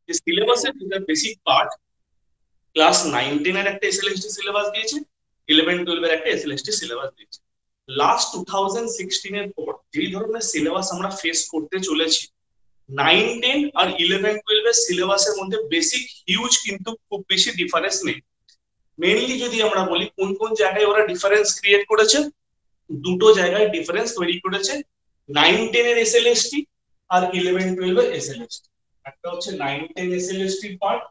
যে সিলেবাসের যেটা বেসিক পার্ট, ক্লাস 9-10 এর একটা এসএলএসটি সিলেবাস দিয়েছে, 11-12 এর একটা এসএলএসটি সিলেবাস দিয়েছে। লাস্ট 2016 এর পর যেই ধরনের সিলেবাস আমরা ফেস করতে চলেছি, 9-10 আর 11-12 এর সিলেবাসের মধ্যে বেসিক হিউজ কিন্তু খুব বেশি ডিফারেন্স নেই। মেইনলি যদি আমরা বলি কোন কোন জায়গায় ওরা ডিফারেন্স ক্রিয়েট করেছে, দুটো জায়গায় ডিফারেন্স তৈরি করেছে, 9-10 এর এসএলএসটি আর 11-12 এর এসএলএসটি। একটা হচ্ছে 9-10 এসএলএসটি পার্ট,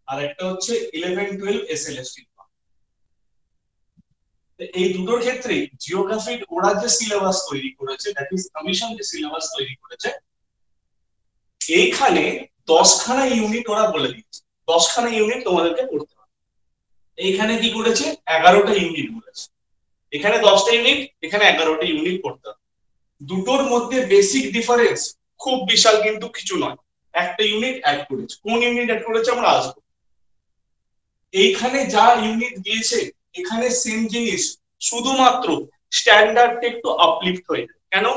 আর একটা হচ্ছে 11-12 এসএলএসটি পার্ট। এই দুটোর ক্ষেত্রে জিওগ্রাফির ওরা যে সিলেবাস তৈরি করেছে, দ্যাট ইজ কমিশন যে সিলেবাস তৈরি করেছে, এইখানে 10খানা ইউনিট ওরা বলে দিচ্ছে, 10খানা ইউনিট তোমাদেরকে পড়তে হবে। এইখানে কি করেছে, 11টা ইউনিট বলেছে। এখানে 10টা ইউনিট, এখানে 11টা ইউনিট পড়তে হবে। দুটোর মধ্যে বেসিক ডিফারেন্স খুব বিশাল কিন্তু কিছু নয়, একটা ইউনিট অ্যাড করেছে। কোন ইউনিট অ্যাড করেছে আমরা আসবো। এইখানে যা ইউনিট দিয়েছে এখানে সেম জিনিস, শুধুমাত্র স্ট্যান্ডার্ডটা একটু আপলিফট হয়ে যায়। কেন?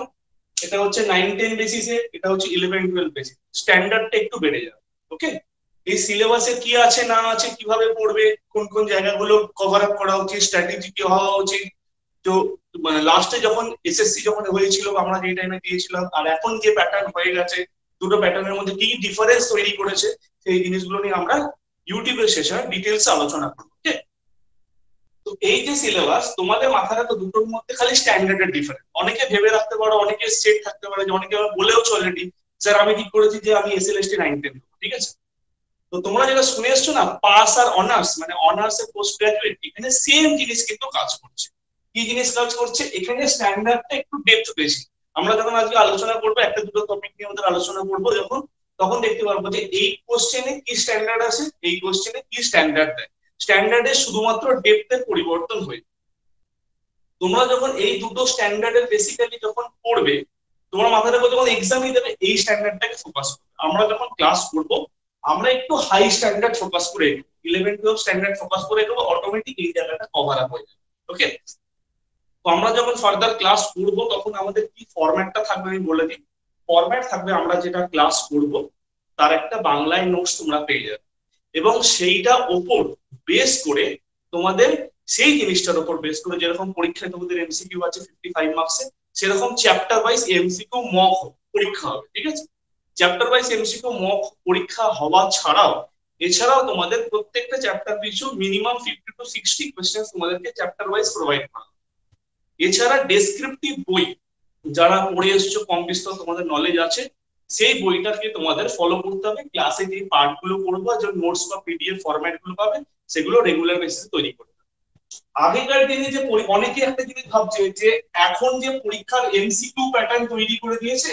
এটা হচ্ছে 9-10 বেসিসে, এটা হচ্ছে 11-12 বেসিস, স্ট্যান্ডার্ডটা একটু বেড়ে যাবে। ওকে, এই সিলেবাসে কি আছে না আছে, কিভাবে পড়বে, কোন কোন জায়গাগুলো কভার আপ করা উচিত, স্ট্র্যাটেজি কি হওয়া উচিত, তো লাস্টে যখন এসএসসি যখন হয়েছিল আমরা যে টাইমে দিয়েছিলাম আর এখন যে প্যাটার্ন হয়ে গেছে, দুটো প্যাটার্নের মধ্যে কি ডিফারেন্স তৈরি করেছে, সেই জিনিসগুলো নিয়ে আমরা ইউটিউবের সেশনে ডিটেলস আলোচনা করব। ওকে, তো এই যে সিলেবাস তোমাদের মাথায় তো দুটোর মধ্যে খালি স্ট্যান্ডার্ডের ডিফারেন্স। অনেকে ভেবে রাখতে পারো, অনেকে সেট থাকতে পারে, যে অনেকে বলেওছে অলরেডি, স্যার আমি ঠিক করেছি যে আমি এসএলএসটি 9-10, ঠিক আছে। তো তোমরা যেটা শুনে এসছো না, পাস আর অনার্স, মানে অনার্স এর পোস্ট গ্রাজুয়েট, এখানে সেম জিনিস কিন্তু কাজ করছে। কি জিনিস কাজ করছে, এখানে স্ট্যান্ডার্ডটা একটু ডেপথ বেশি। আমরা যখন আজকে আলোচনা করবো, একটা দুটো টপিক নিয়ে আমাদের আলোচনা করবো যখন, তখন দেখতে পারবো যে এই কোশ্চেনে কি স্ট্যান্ডার্ড আছে, এই কোশ্চেনে কি স্ট্যান্ডার্ড দেয়। স্ট্যান্ডার্ডে শুধুমাত্র ডেপথের পরিবর্তন হয়ে। তোমরা যখন এই দুটো স্ট্যান্ডার্ডের বেসিক্যালি যখন পড়বে, তোমার মাথায় রাখো যখন এক্সামই দেবে এই স্ট্যান্ডার্ডটাকে ফোকাস করবে। আমরা যখন ক্লাস করবো আমরা একটু হাই স্ট্যান্ডার্ড ফোকাস করে, 11-12 স্ট্যান্ডার্ড ফোকাস করে দেবো, অটোমেটিক এই জায়গাটা কভার আপ হয়ে যাবে। ওকে, তো আমরা যখন ফার্দার ক্লাস করবো তখন আমাদের কি ফরম্যাটটা থাকবে আমি বলে দিই। ফরম্যাট থাকবে, আমরা যেটা ক্লাস করব তার একটা বাংলায় নোটস তোমরা পেয়ে যাবে, এবং সেইটা ওপর বেস করে তোমাদের সেই জিনিসটার উপর বেস করে, যেরকম পরীক্ষায় তোমাদের এমসিকিউ আছে 55 মার্কসে, সেরকম চ্যাপ্টার ওয়াইজ এমসিকিউ মক পরীক্ষা হবে। ঠিক আছে, চ্যাপ্টার ওয়াইজ এমসিকিউ মক পরীক্ষা হওয়া ছাড়াও, এছাড়াও তোমাদের প্রত্যেকটা চ্যাপ্টার পিছু মিনিমাম 50 to 60 কোশ্চেন তোমাদেরকে চ্যাপ্টার ওয়াইজ প্রোভাইড করা। এছাড়া ডেসক্রিপটিভ বই যারা পড়ে এসছো, কম বিস্তর তোমাদের নলেজ আছে, সেই বইটাকে তোমাদের ফলো করতে হবে। ক্লাসে যে পার্ট গুলো করবো, যে নোটস বা পিডিএফ ফরম্যাট গুলো পাবে, সেগুলো রেগুলার বেসিসে তৈরি করবে। আগেকার দিনে যে অনেকে একটা জিনিস ভাবছে যে এখন যে পরীক্ষার এমসিকিউ প্যাটার্ন তৈরি করে দিয়েছে,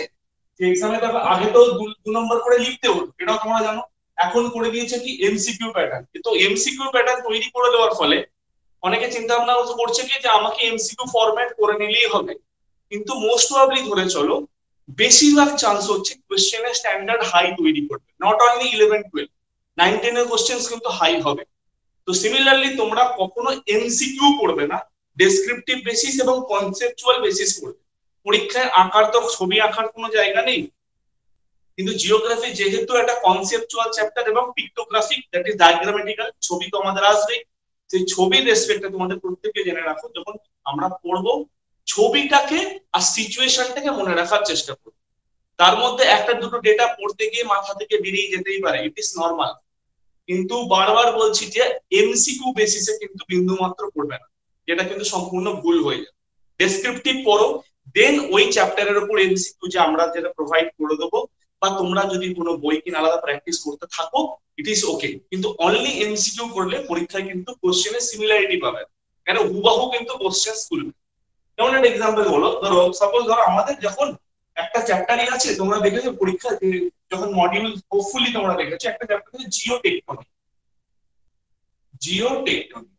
যে এক্সামে দেখো আগে তো 2 নম্বর করে লিখতে হতো, এটাও তোমরা জানো। এখন করে দিয়েছে কি এমসিকিউ প্যাটার্ন। তো এমসিকিউ প্যাটার্ন তৈরি করে দেওয়ার ফলে অনেকে চিন্তা ভাবনা করছে কি যে আমাকে এমসিকিউ ফরম্যাট করে নিলেই হবে, কিন্তু মোস্ট প্রবাবলি ধরে চলো বেশিরভাগ চান্স হচ্ছে কোশ্চেনের স্ট্যান্ডার্ড হাই তৈরি করবে। নট অনলি 11-12, 9-10 এর কোশ্চেন কিন্তু হাই হবে। তো সিমিলারলি তোমরা কখনো এমসিকিউ পড়বে না, ডেসক্রিপটিভ বেসিস এবং কনসেপচুয়াল বেসিস পড়বে। পরীক্ষায় আঁকার তো ছবি আঁকার কোনো জায়গা নেই, কিন্তু জিওগ্রাফি যেহেতু একটা কনসেপচুয়াল চ্যাপ্টার এবং পিক্টোগ্রাফিক, দ্যাট ইজ ডায়াগ্রামেটিক্যাল, ছবি তো আমাদের আসবেই। সেই ছবির রেসপেক্টে তোমাদের প্রত্যেককে জেনে রাখো, যখন আমরা পড়বো ছবিটাকে আর সিচুয়েশনটাকে মনে রাখার চেষ্টা করবো। তার মধ্যে একটা দুটো ডেটা পড়তে গিয়ে মাথা থেকে বেরিয়ে যেতেই পারে, ইট ইজ নর্মাল। কিন্তু বারবার বলছি যে এমসিকিউ বেসিসে কিন্তু বিন্দু মাত্র পড়বে না, যেটা কিন্তু সম্পূর্ণ ভুল হয়ে যায়। ডেসক্রিপটিভ পড়ো, দেন ওই চ্যাপ্টারের উপর এমসিকিউ যে আমরা যেটা প্রোভাইড করে দেবো, বা তোমরা যদি কোনো বই কিনে আলাদা প্র্যাকটিস করতে থাকো, ইট ইজ ওকে। কিন্তু অনলি এমসিকিউ করলে পরীক্ষায় কিন্তু কোশ্চেনের সিমিলারিটি পাবে, কেন হুবাহু কিন্তু কোশ্চেন খুলবে। যেমন একটা এক্সাম্পল বলো, ধরো সাপোজ ধরো আমাদের যখন একটা চ্যাপ্টারই আছে, তোমরা দেখেছো পরীক্ষা যখন মডিউল, হোপফুলি তোমরা দেখেছো একটা চ্যাপ্টার আছে geotectonic. Geotectonic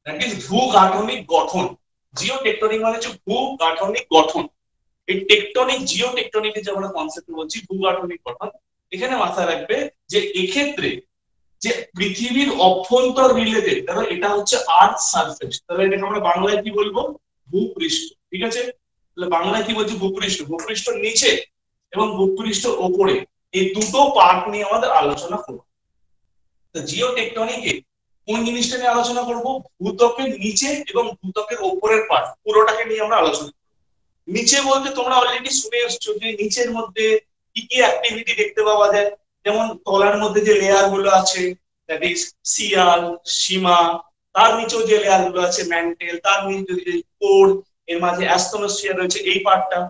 that is ভূগাঠনিক গঠন। জিও টেকটনিক মানে হচ্ছে ভূগাঠনিক গঠন। এই টেকটনিক, জিও টেকটনিকের যে আমরা কনসেপ্ট বলছি ভূগাঠনিক গঠন, এখানে মাথায় রাখবে যে এক্ষেত্রে যে পৃথিবীর অভ্যন্তর রিলেটেড, ধরো এটা হচ্ছে আর্থ সারফেস, তাহলে এটাকে আমরা বাংলায় কি বলবো, ভূপৃষ্ঠ। ঠিক আছে, তাহলে বাংলায় কি বলছি, ভূপৃষ্ঠ। ভূপৃষ্ঠ নিচে এবং ভূপৃষ্ঠ ওপরে, এই দুটো পার্ট নিয়ে আমাদের আলোচনা করব। তো জিও টেকটনিকে কোন জিনিসটা নিয়ে আলোচনা করব? ভূত্বকের নিচে এবং ভূত্বকের উপরের পার্ট পুরোটাকে নিয়ে আমরা আলোচনা করব। নিচে বলতে তোমরা অলরেডি শুনে এসছো যে নিচের মধ্যে কি কি অ্যাক্টিভিটি দেখতে পাওয়া যায়। যেমন তলার মধ্যে যে লেয়ার গুলো আছে, দ্যাট ইজ সিয়াল, সীমা, তার নিচেও যে লেয়ার গুলো আছে ম্যান্টেল, তার নিচে যে কোর, এর মাঝে অ্যাস্তনোস্ফিয়ার রয়েছে এই পার্টটা।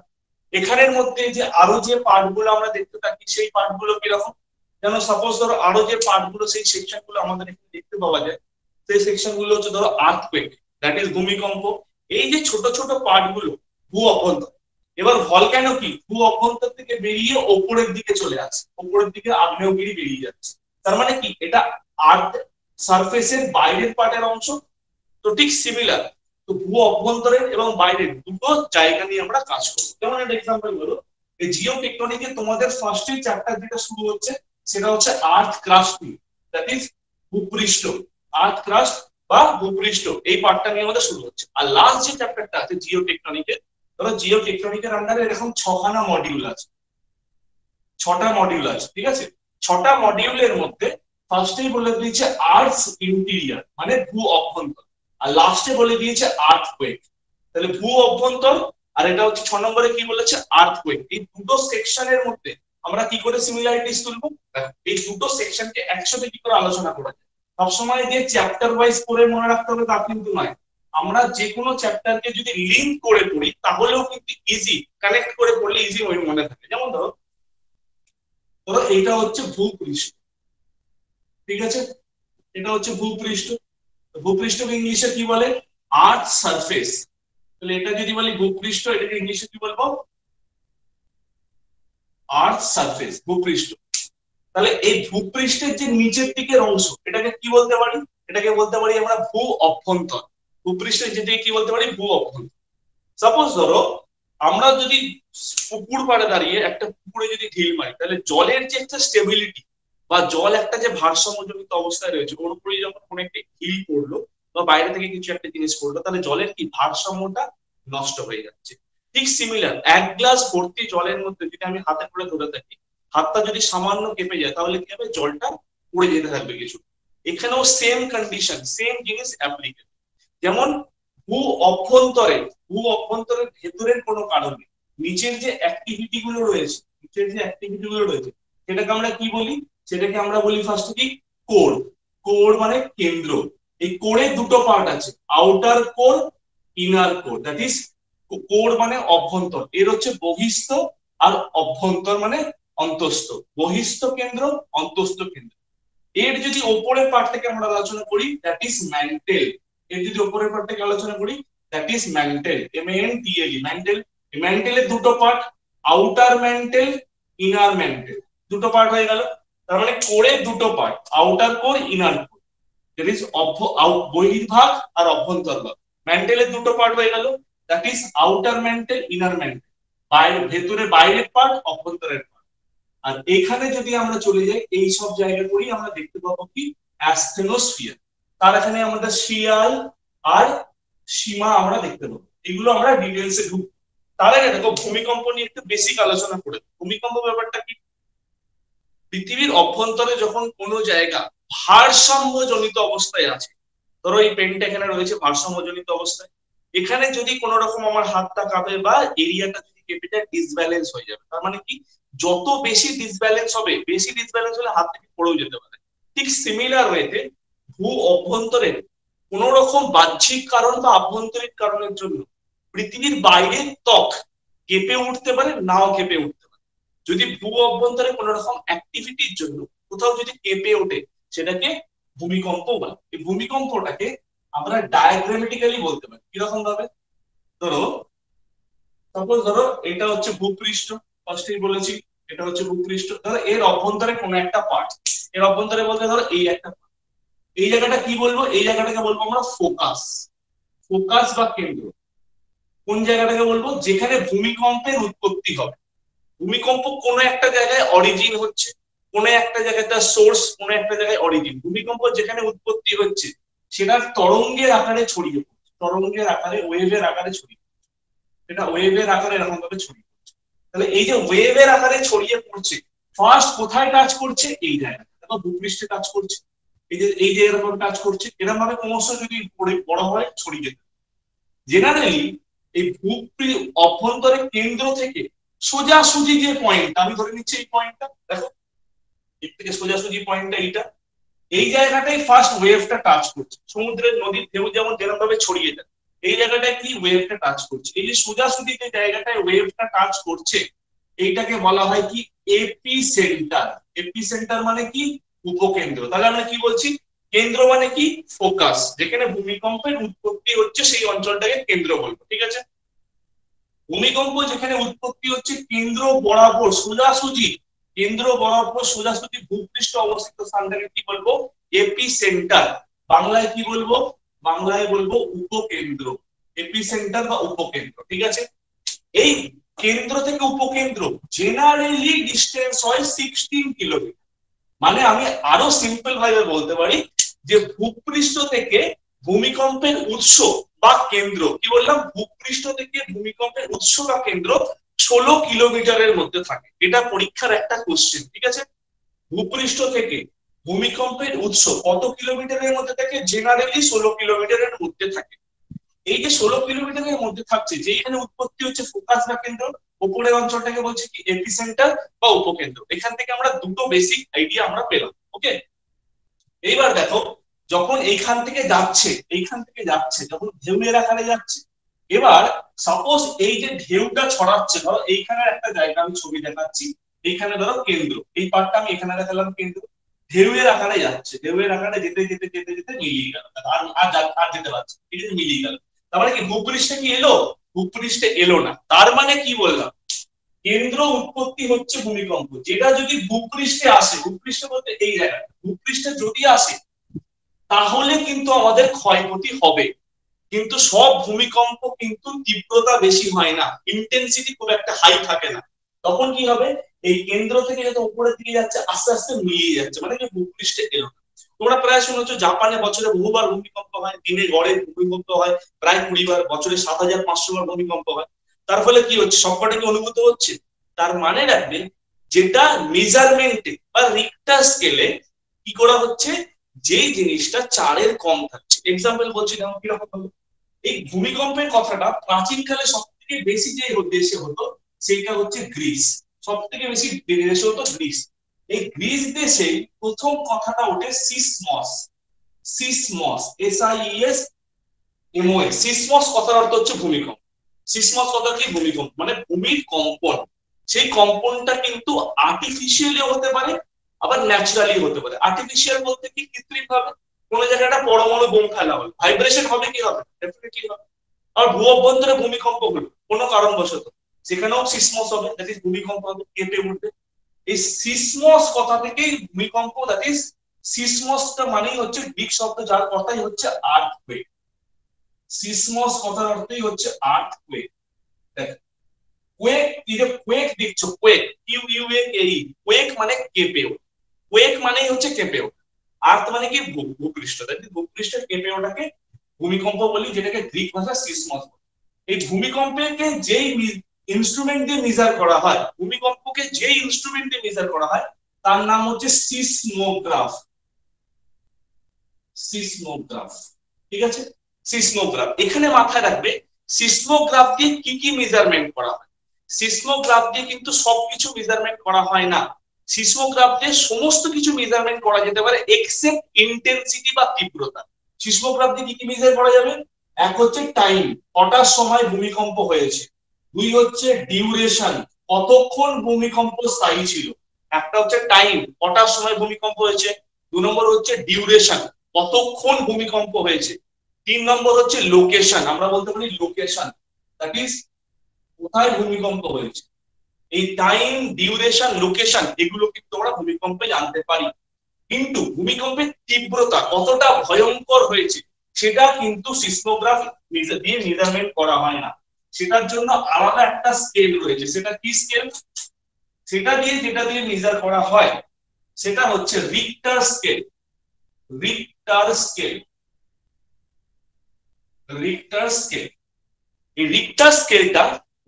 এখানের মধ্যে যে আরো যে পার্ট গুলো আমরা দেখতে থাকি সেই পার্ট গুলো কিরকম, যেন সাপোজ ধরো আরো যে পার্ট গুলো সেই সেকশন গুলো আমাদের এখানে দেখতে পাওয়া যায়, সেই সেকশন গুলো হচ্ছে ধরো আর্থকুয়েক, দ্যাট ইজ ভূমিকম্প। এই যে ছোট ছোট পার্ট গুলো ভূ অভ্যন্তর। এবার ভলক্যানো কি, ভূ অভ্যন্তর থেকে বেরিয়ে ওপরের দিকে চলে আসে, ওপরের দিকে আগ্নেয়গিরি বেরিয়ে যাচ্ছে। তার মানে কি, এটা আর্থ সারফেসের বাইরের পার্টের অংশ। তো ঠিক সিমিলার, তো ভূ অভ্যন্তরের এবং বাইরের দুটো জায়গা নিয়ে আমরা কাজ করবো। যেমন একটা এক্সাম্পল হলো, এই জিও টেকটনিকে তোমাদের ফার্স্টে চ্যাপ্টার যেটা শুরু হচ্ছে সেটা হচ্ছে আর্থ ক্রাস্ট, দ্যাট ইজ ভূপৃষ্ঠ। আর্থ ক্রাস্ট বা ভূপৃষ্ঠ এই পার্টটা নিয়ে আমাদের শুরু হচ্ছে। আর লাস্ট যে চ্যাপ্টারটা আছে জিও টেকটনিকের, ধরো জিও টেকটনিকের আন্ডারে এরকম 6খানা মডিউল আছে, 6টা মডিউল আছে, ঠিক আছে। 6টা মডিউলের মধ্যে ফার্স্টেই বলে দিয়েছে আর্থ ইন্টেরিয়র মানে ভূ অভ্যন্তর, আর লাস্টে বলে দিয়েছে আর্থকুয়েক। তাহলে ভূ অভ্যন্তর আর এটা হচ্ছে 6 নম্বরে কি বলেছে আর্থকুয়েক। এই দুটো সেকশনের মধ্যে আমরা কি করে সিমিলারিটিস তুলবো? এই দুটো সেকশনকে একসাথে কি করে আলোচনা করা যায়। সবসময় যে চ্যাপ্টার ওয়াইজ করে মনে রাখতে হবে তা কিন্তু নয়। আমরা যে কোনো চ্যাপ্টারকে যদি লিংক করে পড়ি তাহলেও কিন্তু ইজি, কানেক্ট করে পড়লে ইজি মনে থাকে। যেমন ধরো ধরো এটা হচ্ছে ভূপৃষ্ঠ, ঠিক আছে, এটা হচ্ছে ভূপৃষ্ঠ। ভূপৃষ্ঠকে ইংলিশে কি বলে? Earth surface. তাহলে এটা যদি বলি ভূপৃষ্ঠ, এটাকে ইংলিশে কি বলবো? আর্থ সারফেস, ভূপৃষ্ঠ। তাহলে এই ভূপৃষ্ঠের যে নিচের দিকের অংশ এটাকে কি বলতে পারি? এটাকে বলতে পারি আমরা ভূ অভ্যন্তর। ভূপৃষ্ঠের যেটাকে কি বলতে পারি? ভূ অভ্যন্তর। সাপোজ ধরো আমরা যদি পুকুর পাড়ে দাঁড়িয়ে একটা পুকুরে যদি ঢিল মারি, তাহলে জলের যে একটা স্টেবিলিটি বা জল একটা যে ভারসাম্যজনিত অবস্থায় রয়েছে, ওর উপরে যখন কোনো একটা ঢিল পড়লো বা বাইরে থেকে কিছু একটা জিনিস পড়লো, তাহলে জলের কি ভারসাম্যটা নষ্ট হয়ে যাচ্ছে। ঠিক সিমিলার, এক গ্লাস ভর্তি জলের মধ্যে যদি আমি হাতে করে ধরে থাকি, হাতটা যদি সামান্য কেঁপে যায় তাহলে কি হবে? জলটা পড়ে যেতে থাকবে কিছু। এখানেও সেম কন্ডিশন, সেম জিনিস অ্যাপ্লিকেবল। যেমন ভূ অভ্যন্তরে, ভূ অভ্যন্তরের ভেতরের কোনো কারণে নিচের যে অ্যাক্টিভিটি গুলো রয়েছে, নিচের যে অ্যাক্টিভিটি গুলো রয়েছে সেটাকে আমরা কি বলি? সেটাকে আমরা বলি ফার্স্ট কি কোর। কোর মানে কেন্দ্র। এই কোরের দুটো পার্ট আছে, outer core, inner core. That is core মানে অভ্যন্তর, এর হচ্ছে বহিস্থ, আর অভ্যন্তর মানে অন্তস্থ। বহিস্থ কেন্দ্র, অন্তস্থ কেন্দ্র। এর যদি ওপরের পার্ট থেকে আমরা আলোচনা করি দ্যাট ইজ ম্যান্টেল। এর যদি ওপরের পার্ট থেকে আলোচনা করি that is mantle, MANTLE, mantle. ম্যান্টেলের দুটো part, outer mantle, inner mantle, দুটো পার্ট হয়ে গেল। তার মানে কোরের দুটো part, outer core, inner core, that is বহির্ভাগ আর অভ্যন্তরভাগ। ম্যান্টেলের দুটো পার্ট হয়ে গেল, that is outer mantle, inner mantle. বাইরে ভেতরে বাইরের পার্ট, অভ্যন্তরের পার্ট। আর এখানে যদি আমরা চলে যাই এই সব জায়গা করেই আমরা দেখতে পাবো কি অ্যাস্টেনোস্ফিয়ার। তার এখানে আমাদের শিয়াল আর সীমা আমরা দেখতে পাবো। এগুলো আমরা ডিটেইলসে ঢুকবো। তার আগে দেখো ভূমিকম্প নিয়ে একটু বেসিক আলোচনা করে। ভূমিকম্প ব্যাপারটা কি? পৃথিবীর অভ্যন্তরে যখন কোনো জায়গা ভারসাম্যজনিত অবস্থায় আছে, ধরো এই পেনটা এখানে রয়েছে ভারসাম্যজনিত অবস্থায়, এখানে যদি কোনো রকম আমার হাতটা কাঁপে বা এরিয়াটা যদি কেঁপে যায়, ডিসব্যালেন্স হয়ে যাবে। তার মানে কি, যত বেশি ডিসব্যালেন্স হবে, বেশি ডিসব্যালেন্স হলে হাত থেকে পড়েও যেতে পারে। ঠিক সিমিলার ওয়েতে ভূ অভ্যন্তরে কোন রকম বাহ্যিক কারণ বা আভ্যন্তরিক কারণের জন্য পৃথিবীর বাইরের ত্বক কেঁপে উঠতে পারে, নাও কেঁপে উঠতে পারে। যদি ভূ অভ্যন্তরে কোন রকম অ্যাক্টিভিটির জন্য কোথাও যদি কেঁপে ওঠে, সেটাকে ভূমিকম্প বলে। এই ভূমিকম্পটাকে আমরা ডায়াগ্রামেটিক্যালি বলতে পারি। কিরকম ভাবে? ধরো সাপোজ ধরো এটা হচ্ছে ভূপৃষ্ঠ, ফার্স্টেই বলেছি এটা হচ্ছে ভূপৃষ্ঠ। ধরো এর অভ্যন্তরে কোনো একটা পার্ট, এর অভ্যন্তরে বলতে ধরো এই একটা part। এই জায়গাটা কি বলবো? এই জায়গাটাকে বলবো আমরা ফোকাস। ফোকাস বা কেন্দ্র। কোন জায়গাটাকে বলবো? যেখানে ভূমিকম্পের উৎপত্তি হবে। ভূমিকম্প কোনো একটা জায়গায় অরিজিন হচ্ছে, কোনো একটা জায়গায় তার সোর্স, কোনো একটা জায়গায় অরিজিন। ভূমিকম্প যেখানে উৎপত্তি হচ্ছে সেটা তরঙ্গের আকারে ছড়িয়ে পড়ছে, তরঙ্গের আকারে, ওয়েভের আকারে ছড়িয়ে পড়ছে। এটা ওয়েভের আকারে এরকম ভাবে ছড়িয়ে পড়ছে। তাহলে এই যে ওয়েভের আকারে ছড়িয়ে পড়ছে, ফার্স্ট কোথায় টাচ করছে? এই জায়গাটা দেখো, ভূপৃষ্ঠে টাচ করছে, এই যে এরকম টাচ করছে, এরকম ভাবে ক্রমশ যদি বড় হয় ছড়িয়ে যেতে। জেনারেলি এই অভ্যন্তরে কেন্দ্র থেকে সোজাসুজি যে পয়েন্ট, আমি ধরে নিচ্ছি এই পয়েন্টটা দেখো, এর থেকে সোজাসুজি পয়েন্টটা এইটা, এই জায়গাটাই ফার্স্ট ওয়েভটা টাচ করছে। সমুদ্রের নদীর ঢেউ যেমন যেরকম ভাবে ছড়িয়ে যায়, এই জায়গাটায় কি ওয়েভটা টাচ করছে, এই যে সোজাসুজি যে জায়গাটায় ওয়েভটা টাচ করছে, এইটাকে বলা হয় কি এপি সেন্টার। এপি সেন্টার মানে কি? উপকেন্দ্র। তাহলে আমরা কি বলছি? কেন্দ্র মানে কি? ফোকাস। যেখানে ভূমিকম্পের উৎপত্তি হচ্ছে সেই অঞ্চলটাকে কেন্দ্র বলবো, ঠিক আছে? ভূমিকম্প যেখানে উৎপত্তি হচ্ছে কেন্দ্র বরাবর সোজাসুজি, কেন্দ্র বরাবর সোজাসুজি ভূপৃষ্ঠ অবস্থিত স্থানটাকে কি বলবো? Epicentre. বাংলায় কি বলবো? বাংলায় বলবো উপকেন্দ্র। এপি সেন্টার বা উপকেন্দ্র, ঠিক আছে? এই কেন্দ্র থেকে উপকেন্দ্র জেনারেলি ডিস্টেন্স হয় 16 কিলোমিটার। মানে আমি আরো সিম্পল ভাবে বলতে পারি যে ভূপৃষ্ঠ থেকে ভূমিকম্পের উৎস বা কেন্দ্র, কি বললাম? ভূপৃষ্ঠ থেকে ভূমিকম্পের উৎস বা কেন্দ্র 16 কিলোমিটারের মধ্যে থাকে। এটা পরীক্ষার একটা কোশ্চেন, ঠিক আছে? ভূপৃষ্ঠ থেকে ভূমিকম্পের উৎস কত কিলোমিটারের মধ্যে থাকে? জেনারেলি 16 কিলোমিটারের মধ্যে থাকে। এই যে 16 কিলোমিটারের মধ্যে থাকছে, যেখানে উৎপত্তি হচ্ছে ফোকাস বা কেন্দ্র, উপরের অঞ্চলটাকে বলছে কি এপিসেন্টার বা উপকেন্দ্র। এখান থেকে আমরা দুটো বেসিক আইডিয়া আমরা পেলাম। ওকে, এইবার দেখো, যখন এইখান থেকে যাচ্ছে, যখন ঢেউয়ের আকারে যাচ্ছে, এবার সাপোজ এই যে ঢেউটা ছড়াচ্ছে, ধরো এইখানের একটা জায়গা আমি ছবি দেখাচ্ছি, এইখানে ধরো কেন্দ্র, এই পার্টটা আমি এখানে দেখালাম কেন্দ্র, ঢেউয়ের আকারে যাচ্ছে, ঢেউয়ের আকারে যেতে যেতে যেতে যেতে মিলিয়ে গেল, আর যেতে পারছে, ঠিক আছে, মিলিয়ে গেল। তার মানে কি ভূপৃষ্ঠে কি এলো? ভূপৃষ্ঠে এলো না। তার মানে কি বললাম? কেন্দ্র উৎপত্তি হচ্ছে ভূমিকম্প, যেটা যদি ভূপৃষ্ঠে আসে, ভূপৃষ্ঠে বলতে এই জায়গা, ভূপৃষ্ঠে যদি আসে তাহলে কিন্তু আমাদের ক্ষয়ক্ষতি হবে। কিন্তু সব ভূমিকম্প কিন্তু তীব্রতা বেশি হয় না, ইন্টেন্সিটি খুব একটা হাই থাকে না। তখন কি হবে? এই কেন্দ্র থেকে যত উপরের দিকে যাচ্ছে আস্তে আস্তে মিলিয়ে যাচ্ছে, মানে কি ভূপৃষ্ঠে এলো না। তোমরা প্রায় শুনেছো জাপানে বছরে বহুবার ভূমিকম্প হয়, দিনে গড়ে ভূমিকম্প হয় প্রায় 20 বার, বছরে 7500 বার ভূমিকম্প হয়। তার ফলে কি হচ্ছে? সবকটা কি অনুভূত হচ্ছে? তার মানে রাখবে, যেটা মেজারমেন্টে বা রিক্টার স্কেলে কি করা হচ্ছে, যে জিনিসটা 4-এর কম থাকছে। এক্সাম্পল বলছি, যেমন কিরকম হলো, এই ভূমিকম্পের কথাটা প্রাচীনকালে সব থেকে বেশি যে দেশে হতো সেটা হচ্ছে গ্রিস। সব থেকে বেশি দেশে হতো গ্রিস। এই গ্রিস দেশে প্রথম কথাটা ওঠে সিসমস। সিসমস, SIESMOS। সিসমস কথার অর্থ হচ্ছে ভূমিকম্প। সিসমস কথা কি? ভূমিকম্প মানে ভূমির কম্পন। সেই কম্পনটা কিন্তু আর্টিফিশিয়ালি হতে পারে, আবার ন্যাচারালি হতে পারে। আর্টিফিশিয়াল বলতে কি? কৃত্রিম ভাবে কোন জায়গায় একটা পরমাণু বোম ফেলা হলো, ভাইব্রেশন হবে, কি হবে? ডেফিনেটলি হবে। আর ভূ অভ্যন্তরে ভূমিকম্প হলো কোনো কারণবশত, সেখানেও সিসমস হবে, দ্যাট ইজ ভূমিকম্প হবে, কেঁপে উঠবে। এই সিসমস কথা থেকেই ভূমিকম্প, দ্যাট ইজ সিসমসটা মানেই হচ্ছে গ্রিক শব্দ, যার কথাই হচ্ছে আর্থকোয়েক। সিসমস কথার অর্থই হচ্ছে আর্থকোয়েক। দেখো, কোয়েক, এই যে কোয়েক দেখছো, কোয়েক, QUAKE, কোয়েক মানে কেঁপে ওঠা। কোয়েক মানেই হচ্ছে কেঁপে ওঠা। আর্থ মানে কি? ভূপৃষ্ঠ। তাই ভূপৃষ্ঠের কেঁপে ওঠাকে ভূমিকম্প বলি, যেটাকে গ্রিক ভাষা সিসমস বলে। এই ভূমিকম্পকে যেই ইনস্ট্রুমেন্ট দিয়ে মেজার করা হয়, ভূমিকম্পকে যেই ইনস্ট্রুমেন্ট দিয়ে মেজার করা হয়, তার নাম হচ্ছে সিসমোগ্রাফ। সিসমোগ্রাফ, ঠিক আছে? সিসমোগ্রাফ। এখানে মাথায় রাখবে, সিসমোগ্রাফ দিয়ে কি কি মেজারমেন্ট করা হয়। সিসমোগ্রাফ দিয়ে কিন্তু সবকিছু মেজারমেন্ট করা হয় না। সিসমোগ্রাফ দিয়ে সমস্ত কিছু মেজারমেন্ট করা যেতে পারে এক্সেপ্ট ইন্টেন্সিটি বা তীব্রতা। সিসমোগ্রাফ দিয়ে কি কি মেজার করা যাবে? এক হচ্ছে টাইম, কটার সময় ভূমিকম্প হয়েছে। দুই হচ্ছে ডিউরেশন, কতক্ষণ ভূমিকম্প স্থায়ী ছিল। একটা হচ্ছে টাইম, কটার সময় ভূমিকম্প হয়েছে। 2 নম্বর হচ্ছে ডিউরেশন, কতক্ষণ ভূমিকম্প হয়েছে। 3 নম্বর হচ্ছে লোকেশন, আমরা বলতে পারি লোকেশন, দ্যাট ইজ কোথায় ভূমিকম্প হয়েছে। এই টাইম, ডিউরেশন, লোকেশন এগুলো কিন্তু আমরা ভূমিকম্পে জানতে পারি। কিন্তু ভূমিকম্পের তীব্রতা কতটা ভয়ঙ্কর হয়েছে সেটা কিন্তু সিসমোগ্রাফ দিয়ে মেজারমেন্ট করা হয় না। সেটার জন্য আলাদা একটা স্কেল রয়েছে। সেটা কি স্কেল? সেটা দিয়ে, যেটা দিয়ে মেজার করা হয় সেটা হচ্ছে Richter scale. Richter scale, Richter scale. এই রিক্টার স্কেলটা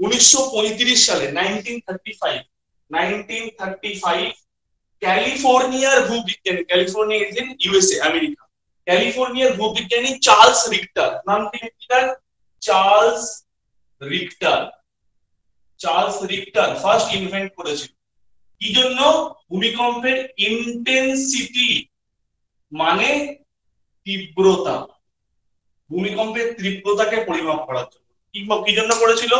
1935 সালে, 1935 1935 ক্যালিফোর্নিয়ার ভূবিজ্ঞানী, California is in USA, America, ক্যালিফোর্নিয়ার ভূবিজ্ঞানী চার্লস রিক্টার, নাম কি Richter? Charles Richter. Charles Richter first invent করেছিল। কি জন্য? ভূমিকম্পের ইন্টেন্সিটি মানে তীব্রতা, ভূমিকম্পের তীব্রতাকে পরিমাপ করার জন্য। কি জন্য করেছিল?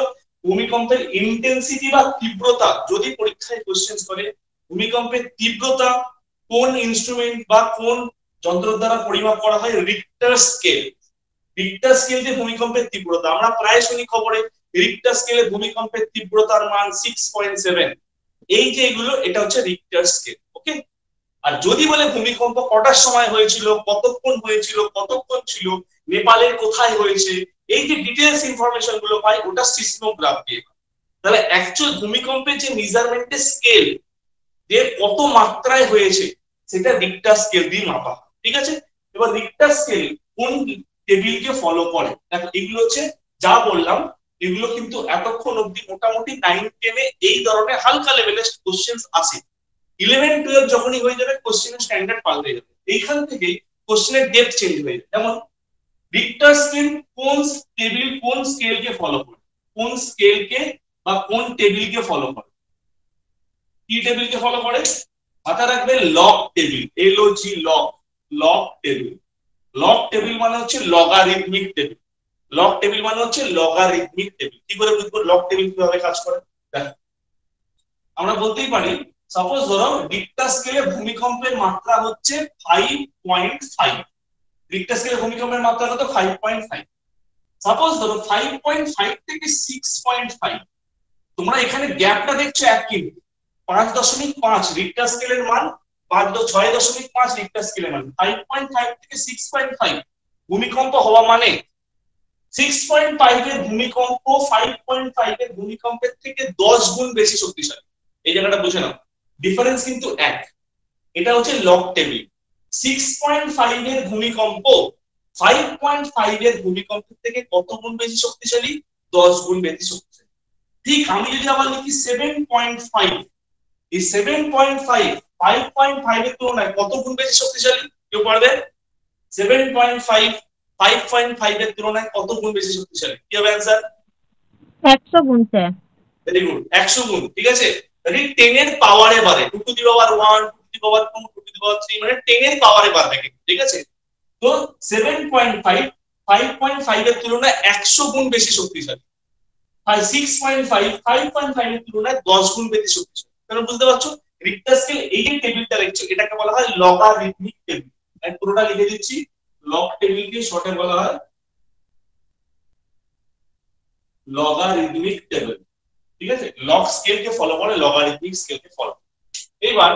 ভূমিকম্পের ইন্টেন্সিটি বা তীব্রতা, যদি পরীক্ষায় কোশ্চেন করে ভূমিকম্পের তীব্রতা কোন ইনস্ট্রুমেন্ট বা কোন যন্ত্র দ্বারা পরিমাপ করা হয়? Richter scale. রিক্টার স্কেল যে ভূমিকম্পের তীব্রতা, আমরা প্রায় শুনি খবরে রিক্টার স্কেলে ভূমিকম্পের তীব্রতার মান 6.7, এই যে এগুলো, এটা হচ্ছে রিক্টার স্কেল। ওকে। আর যদি বলে ভূমিকম্প কটার সময় হয়েছিল, কতক্ষণ হয়েছিল, কতক্ষণ ছিল, নেপালের কোথায় হয়েছে, এই যে ডিটেইলস ইনফরমেশন গুলো পাই, ওটা সিসমোগ্রাফ দিয়ে। তাহলে অ্যাকচুয়াল ভূমিকম্পের যে মেজারমেন্টের স্কেল, যে কত মাত্রায় হয়েছে, সেটা রিক্টার স্কেল দিয়ে মাপা। ঠিক আছে। এবার রিক্টার স্কেল কোন টেবিলকে ফলো করে? দেখো এগুলো হচ্ছে যা বললাম, এগুলো কিন্তু এতক্ষণ অবধি মোটামুটি 9-10 এই ধরনের হালকা লেভেলের কোশ্চেন আসে। 11-12 যখনই হয়ে যাবে কোশ্চেনের স্ট্যান্ডার্ড পাল্টে যাবে, এইখান থেকে কোশ্চেনের ডেপথ চেঞ্জ হয়ে যাবে। যেমন রিক্টার স্কেল কোন টেবিল, কোন স্কেলকে ফলো করে, কোন স্কেলকে বা কোন টেবিলকে ফলো করে? কি টেবিলকে ফলো করে? মাথায় রাখবে log table, LOG, log, log table. Log table মানে হচ্ছে লগারিদমিক টেবিল। লগ টেবিল মানে হচ্ছে লগারিদমিক টেবিল। কি করে বুঝবো লগ টেবিল কিভাবে কাজ করে? দেখো আমরা বলতেই পারি, সাপোজ ধরো রিক্টার স্কেলে ভূমিকম্পের মাত্রা হচ্ছে 5.5, রিক্টার স্কেলে ভূমিকম্পের মাত্রা কত? 5.5। সাপোজ ধরো 5.5 থেকে 6.5, তোমরা এখানে গ্যাপটা দেখছো 1 কিন্তু 5.5 রিক্টার স্কেলের মান, 6.5 রিক্টার স্কেলের মান, 5.5 থেকে 6.5 ভূমিকম্প হওয়া মানে 6.5 এর ভূমিকম্প 5.5 এর ভূমিকম্পের থেকে 10 গুণ বেশি শক্তিশালী। এই জায়গাটা বুঝে নাও, ডিফারেন্স কিন্তু এক। এটা হচ্ছে লগ টেবিল। 6.5 এর ভূমিকম্প 5.5 এর ভূমিকম্পের থেকে কত গুণ বেশি শক্তিশালী? 10 গুণ বেশি শক্তিশালী। ঠিক আমি যদি আবার লিখি 7.5, এই 7.5 5.5 এর তুলনায় কত গুণ বেশি শক্তিশালী? কেউ পারবে? 7.5 5.5 এর তুলনায় কত গুণ বেশি শক্তিশালী? কি হবে অ্যানসার? 100 গুণ স্যার। ভেরি গুড, 100 গুণ। ঠিক আছে। তাহলে 10 এর পাওয়ারে বাড়ে, 2 to the power 1, 2 to the power 2, 2 to the power 3, মানে 10 এর পাওয়ারে বাড়বে কিন্তু। ঠিক আছে। তো 7.5 5.5 এর তুলনায় 100 গুণ বেশি শক্তিশালী, আর 6.5 5.5 এর তুলনায় 10 গুণ বেশি শক্তিশালী। তাহলে বুঝতে পারছো রিক্টার স্কেল এই যে টেবিলটা দেখছো, এটাকে বলা হয় লগারিদমিক টেবিল। আমি পুরোটা লিখে দিচ্ছি, লগ টেবিলকে শর্টে বলা হয় লগারিদমিক টেবিল। ঠিক আছে। লগ স্কেলকে ফলো করে, লগারিদমিক স্কেলকে ফলো। এবার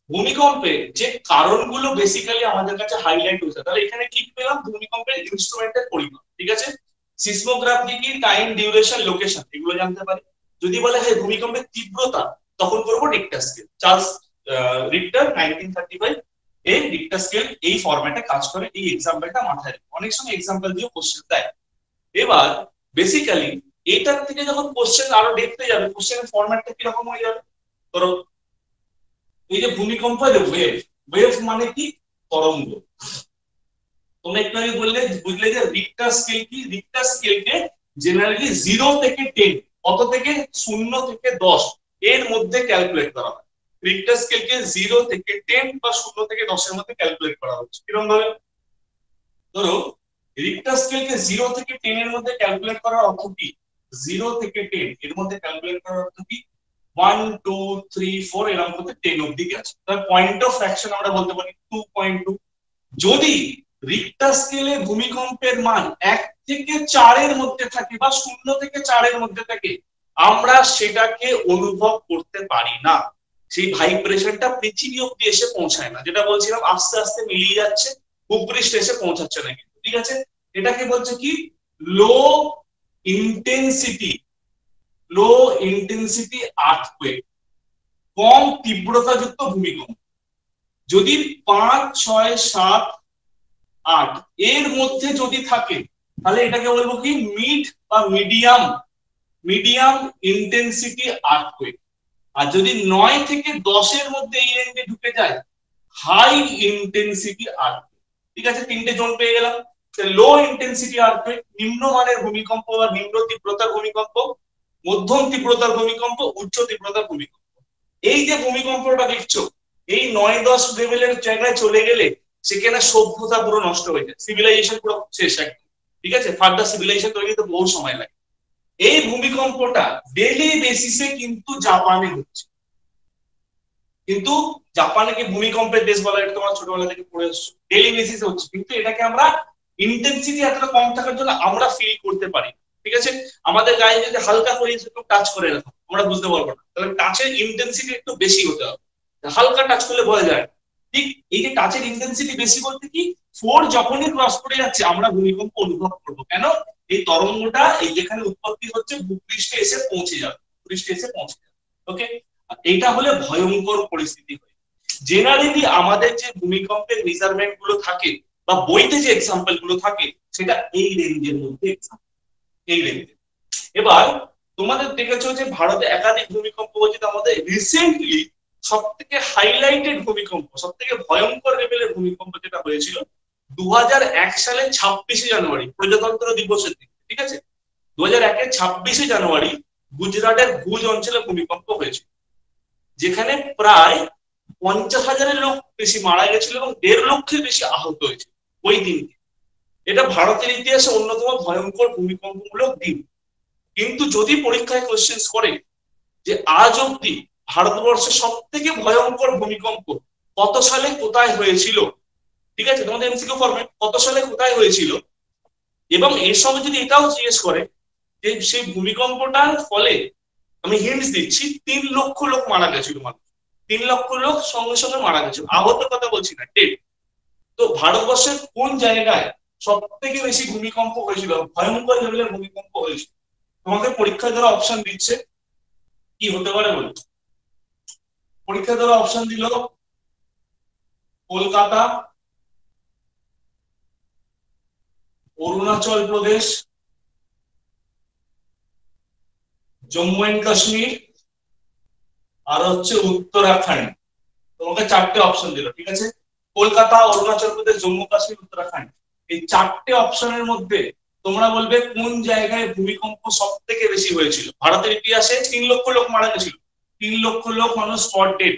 ভূমিকম্পে যে কারণগুলো বেসিক্যালি আমাদের কাছে হাইলাইট হয়েছে, তাহলে এখানে কি পেলাম? ভূমিকম্পের ইনস্ট্রুমেন্টের পরিমাপ। ঠিক আছে। সিসমোগ্রাফি কি, টাইম, ডিউরেশন, লোকেশন, এগুলো জানতে পারি। যদি বলে হ্যাঁ ভূমিকম্পের তীব্রতা, তখন করবো রিক্টার স্কেল। চার্লস রিক্টার 1935 এই রিক্টার স্কেল এই ফরম্যাটে কাজ করে। এই এক্সাম্পলটা মাথায় রাখো, অনেক সময় এক্সাম্পল দিয়ে কোশ্চেন দেয়। এবার বেসিক্যালি এটার থেকে যখন কোশ্চেন আরো দেখতে যাবে, কোশ্চেনের ফরম্যাটটা কি রকম হয়ে যাবে? ধরো এই যে ভূমিকম্পের ওয়েভ, ওয়েভ মানে কি? তরঙ্গ। তোমরা একটু আগে বুঝলে যে রিক্টার স্কেল কি? রিক্টার স্কেলকে জেনারেলি 0 থেকে 10, কত থেকে? 0 থেকে 10 এর মধ্যে ক্যালকুলেট করা হয়। রিক্টার স্কেলকে 0 থেকে 10 বা 0 থেকে 10 এর মধ্যে ক্যালকুলেট করা হচ্ছে। কিরকম ভাবে? ধরো রিক্টার স্কেলকে 0 থেকে 10 এর মধ্যে ক্যালকুলেট করার অর্থ কি? 0 থেকে 10 এর মধ্যে ক্যালকুলেট করার অর্থ কি? 1 2 3 4 এরকম করতে 10 অবধি গেছে, তার পয়েন্ট অফ ফ্র্যাকশন আমরা বলতে পারি 2.2। যদি রিক্টার স্কেলে ভূমিকম্পের মান 1 থেকে 4 এর মধ্যে থাকে বা 0 থেকে 4 এর মধ্যে থাকে, আমরা সেটাকে অনুভব করতে পারি না। সেই ভাইব্রেশনটা পৃথিবী অবধি এসে পৌঁছায় না। যেটা বলছিলাম আস্তে আস্তে মিলিয়ে যাচ্ছে, ভূপৃষ্ঠে এসে পৌঁছাচ্ছে না কিন্তু। ঠিক আছে। এটাকে বলছে কি? Low intensity, low intensity earthquake, কম তীব্রতাযুক্ত ভূমিকম্প। যদি 5 6 7 8 এর মধ্যে যদি থাকে, তাহলে এটাকে বলবো কি? মিড বা মিডিয়াম, মিডিয়াম ইন্টেন্সিটি আর্থকুয়েক। আর যদি 9 থেকে 10-এর মধ্যে এই রেঞ্জে ঢুকে যায় হাই ইন্টেন্সিটি আর্থকুয়েক। ঠিক আছে, তিনটে জোন পেয়ে গেলাম। লো ইন্টেন্সিটি আর্থকুয়েক নিম্নমানের ভূমিকম্প বা নিম্ন তীব্রতার ভূমিকম্প, মধ্যম তীব্রতার ভূমিকম্প, উচ্চ তীব্রতার ভূমিকম্প। এই যে ভূমিকম্পটা দেখছো এই 9-10 লেভেলের জায়গায় চলে গেলে সেখানে সভ্যতা পুরো নষ্ট হয়ে যায়, সিভিলাইজেশন পুরো শেষ একদম। ঠিক আছে, ফার্দার সিভিলাইজেশন তৈরি করতে বহু সময় লাগে। এই ভূমিকম্পটা ডেইলি বেসিসে কিন্তু জাপানে হচ্ছে। কিন্তু জাপানকে ভূমিকম্পের দেশ বলা, এটা তোমরা ছোটবেলা থেকে পড়ে এসছো, ডেইলি বেসিসে হচ্ছে, কিন্তু এটাকে আমরা ইন্টেন্সিটি এতটা কম থাকার জন্য আমরা ফিল করতে পারি। ঠিক আছে, আমাদের গায়ে যদি হালকা করে একটু টাচ করে রাখো আমরা বুঝতে পারবো না, তাহলে টাচের ইন্টেন্সিটি একটু বেশি হতে হবে, হালকা টাচ করলে বোঝা যায়। ঠিক এই যে টাচের ইন্টেন্সিটি বেশি বলতে কি, 4 যখনই ক্রস করে যাচ্ছে আমরা ভূমিকম্প অনুভব করবো। কেন? এই তরঙ্গটা এই যেখানে উৎপত্তি হচ্ছে ভূপৃষ্ঠে এসে পৌঁছে যাবে, ভূপৃষ্ঠে এসে পৌঁছে যাবে। ওকে, এইটা হলে ভয়ঙ্কর পরিস্থিতি হয়। জেনারেলি আমাদের যে ভূমিকম্পের মেজারমেন্ট গুলো থাকে বা বইতে যে এক্সাম্পল গুলো থাকে সেটা এই রেঞ্জের মধ্যে, এই রেঞ্জে। এবার তোমাদের দেখেছো যে ভারতে একাধিক ভূমিকম্প হচ্ছে, আমাদের রিসেন্টলি সব থেকে হাইলাইটেড ভূমিকম্প, সব থেকে ভয়ঙ্কর লেভেলের ভূমিকম্প যেটা হয়েছিল 2001 সালে 26শে জানুয়ারি, প্রজাতন্ত্র দিবসের দিন। ঠিক আছে, 2001-এর 26শে জানুয়ারি গুজরাটের ভুজ অঞ্চলে ভূমিকম্প হয়েছিল, যেখানে প্রায় 50,000-এর লোক বেশি মারা গেছিল এবং 1.5 লক্ষের বেশি আহত হয়েছিল ওই দিনকে। এটা ভারতের ইতিহাসে অন্যতম ভয়ঙ্কর ভূমিকম্পমূলক দিন। কিন্তু যদি পরীক্ষায় কোশ্চেন করে যে আজ অব্দি ভারতবর্ষের সব থেকে ভয়ঙ্কর ভূমিকম্প কত সালে কোথায় হয়েছিল, ঠিক আছে, তোমাদের এমসিকিউ ফরম্যাট কত সালে কোথায় হয়েছিল, এবং এর সঙ্গে যদি এটাও জিজ্ঞেস করে যে সেই ভূমিকম্পটার ফলে, আমি হিন্টস দিচ্ছি, 3 লক্ষ লোক মারা গেছিল, মানুষ 3 লক্ষ লোক সঙ্গে সঙ্গে মারা গেছিল, আহতের কথা বলছি না, ডেড। তো ভারতবর্ষের কোন জায়গায় সব থেকে বেশি ভূমিকম্প হয়েছিল, ভয়ঙ্কর লেভেলের ভূমিকম্প হয়েছিল? তোমাদের পরীক্ষায় যারা অপশন দিচ্ছে কি হতে পারে বলে, পরীক্ষা যারা অপশন দিল কলকাতা, অরুণাচল প্রদেশ, জম্মু এন্ড কাশ্মীর, আর হচ্ছে উত্তরাখণ্ড। তোমাকে 4টে অপশন দিল, ঠিক আছে, কলকাতা, অরুণাচল প্রদেশ, জম্মু কাশ্মীর, উত্তরাখণ্ড। এই 4টে অপশনের মধ্যে তোমরা বলবে কোন জায়গায় ভূমিকম্প সব থেকে বেশি হয়েছিল। ভারতের ইতিহাসে 3 লক্ষ লোক মারা গেছিল, 3 লক্ষ লোক মানুষ স্পট ডেড,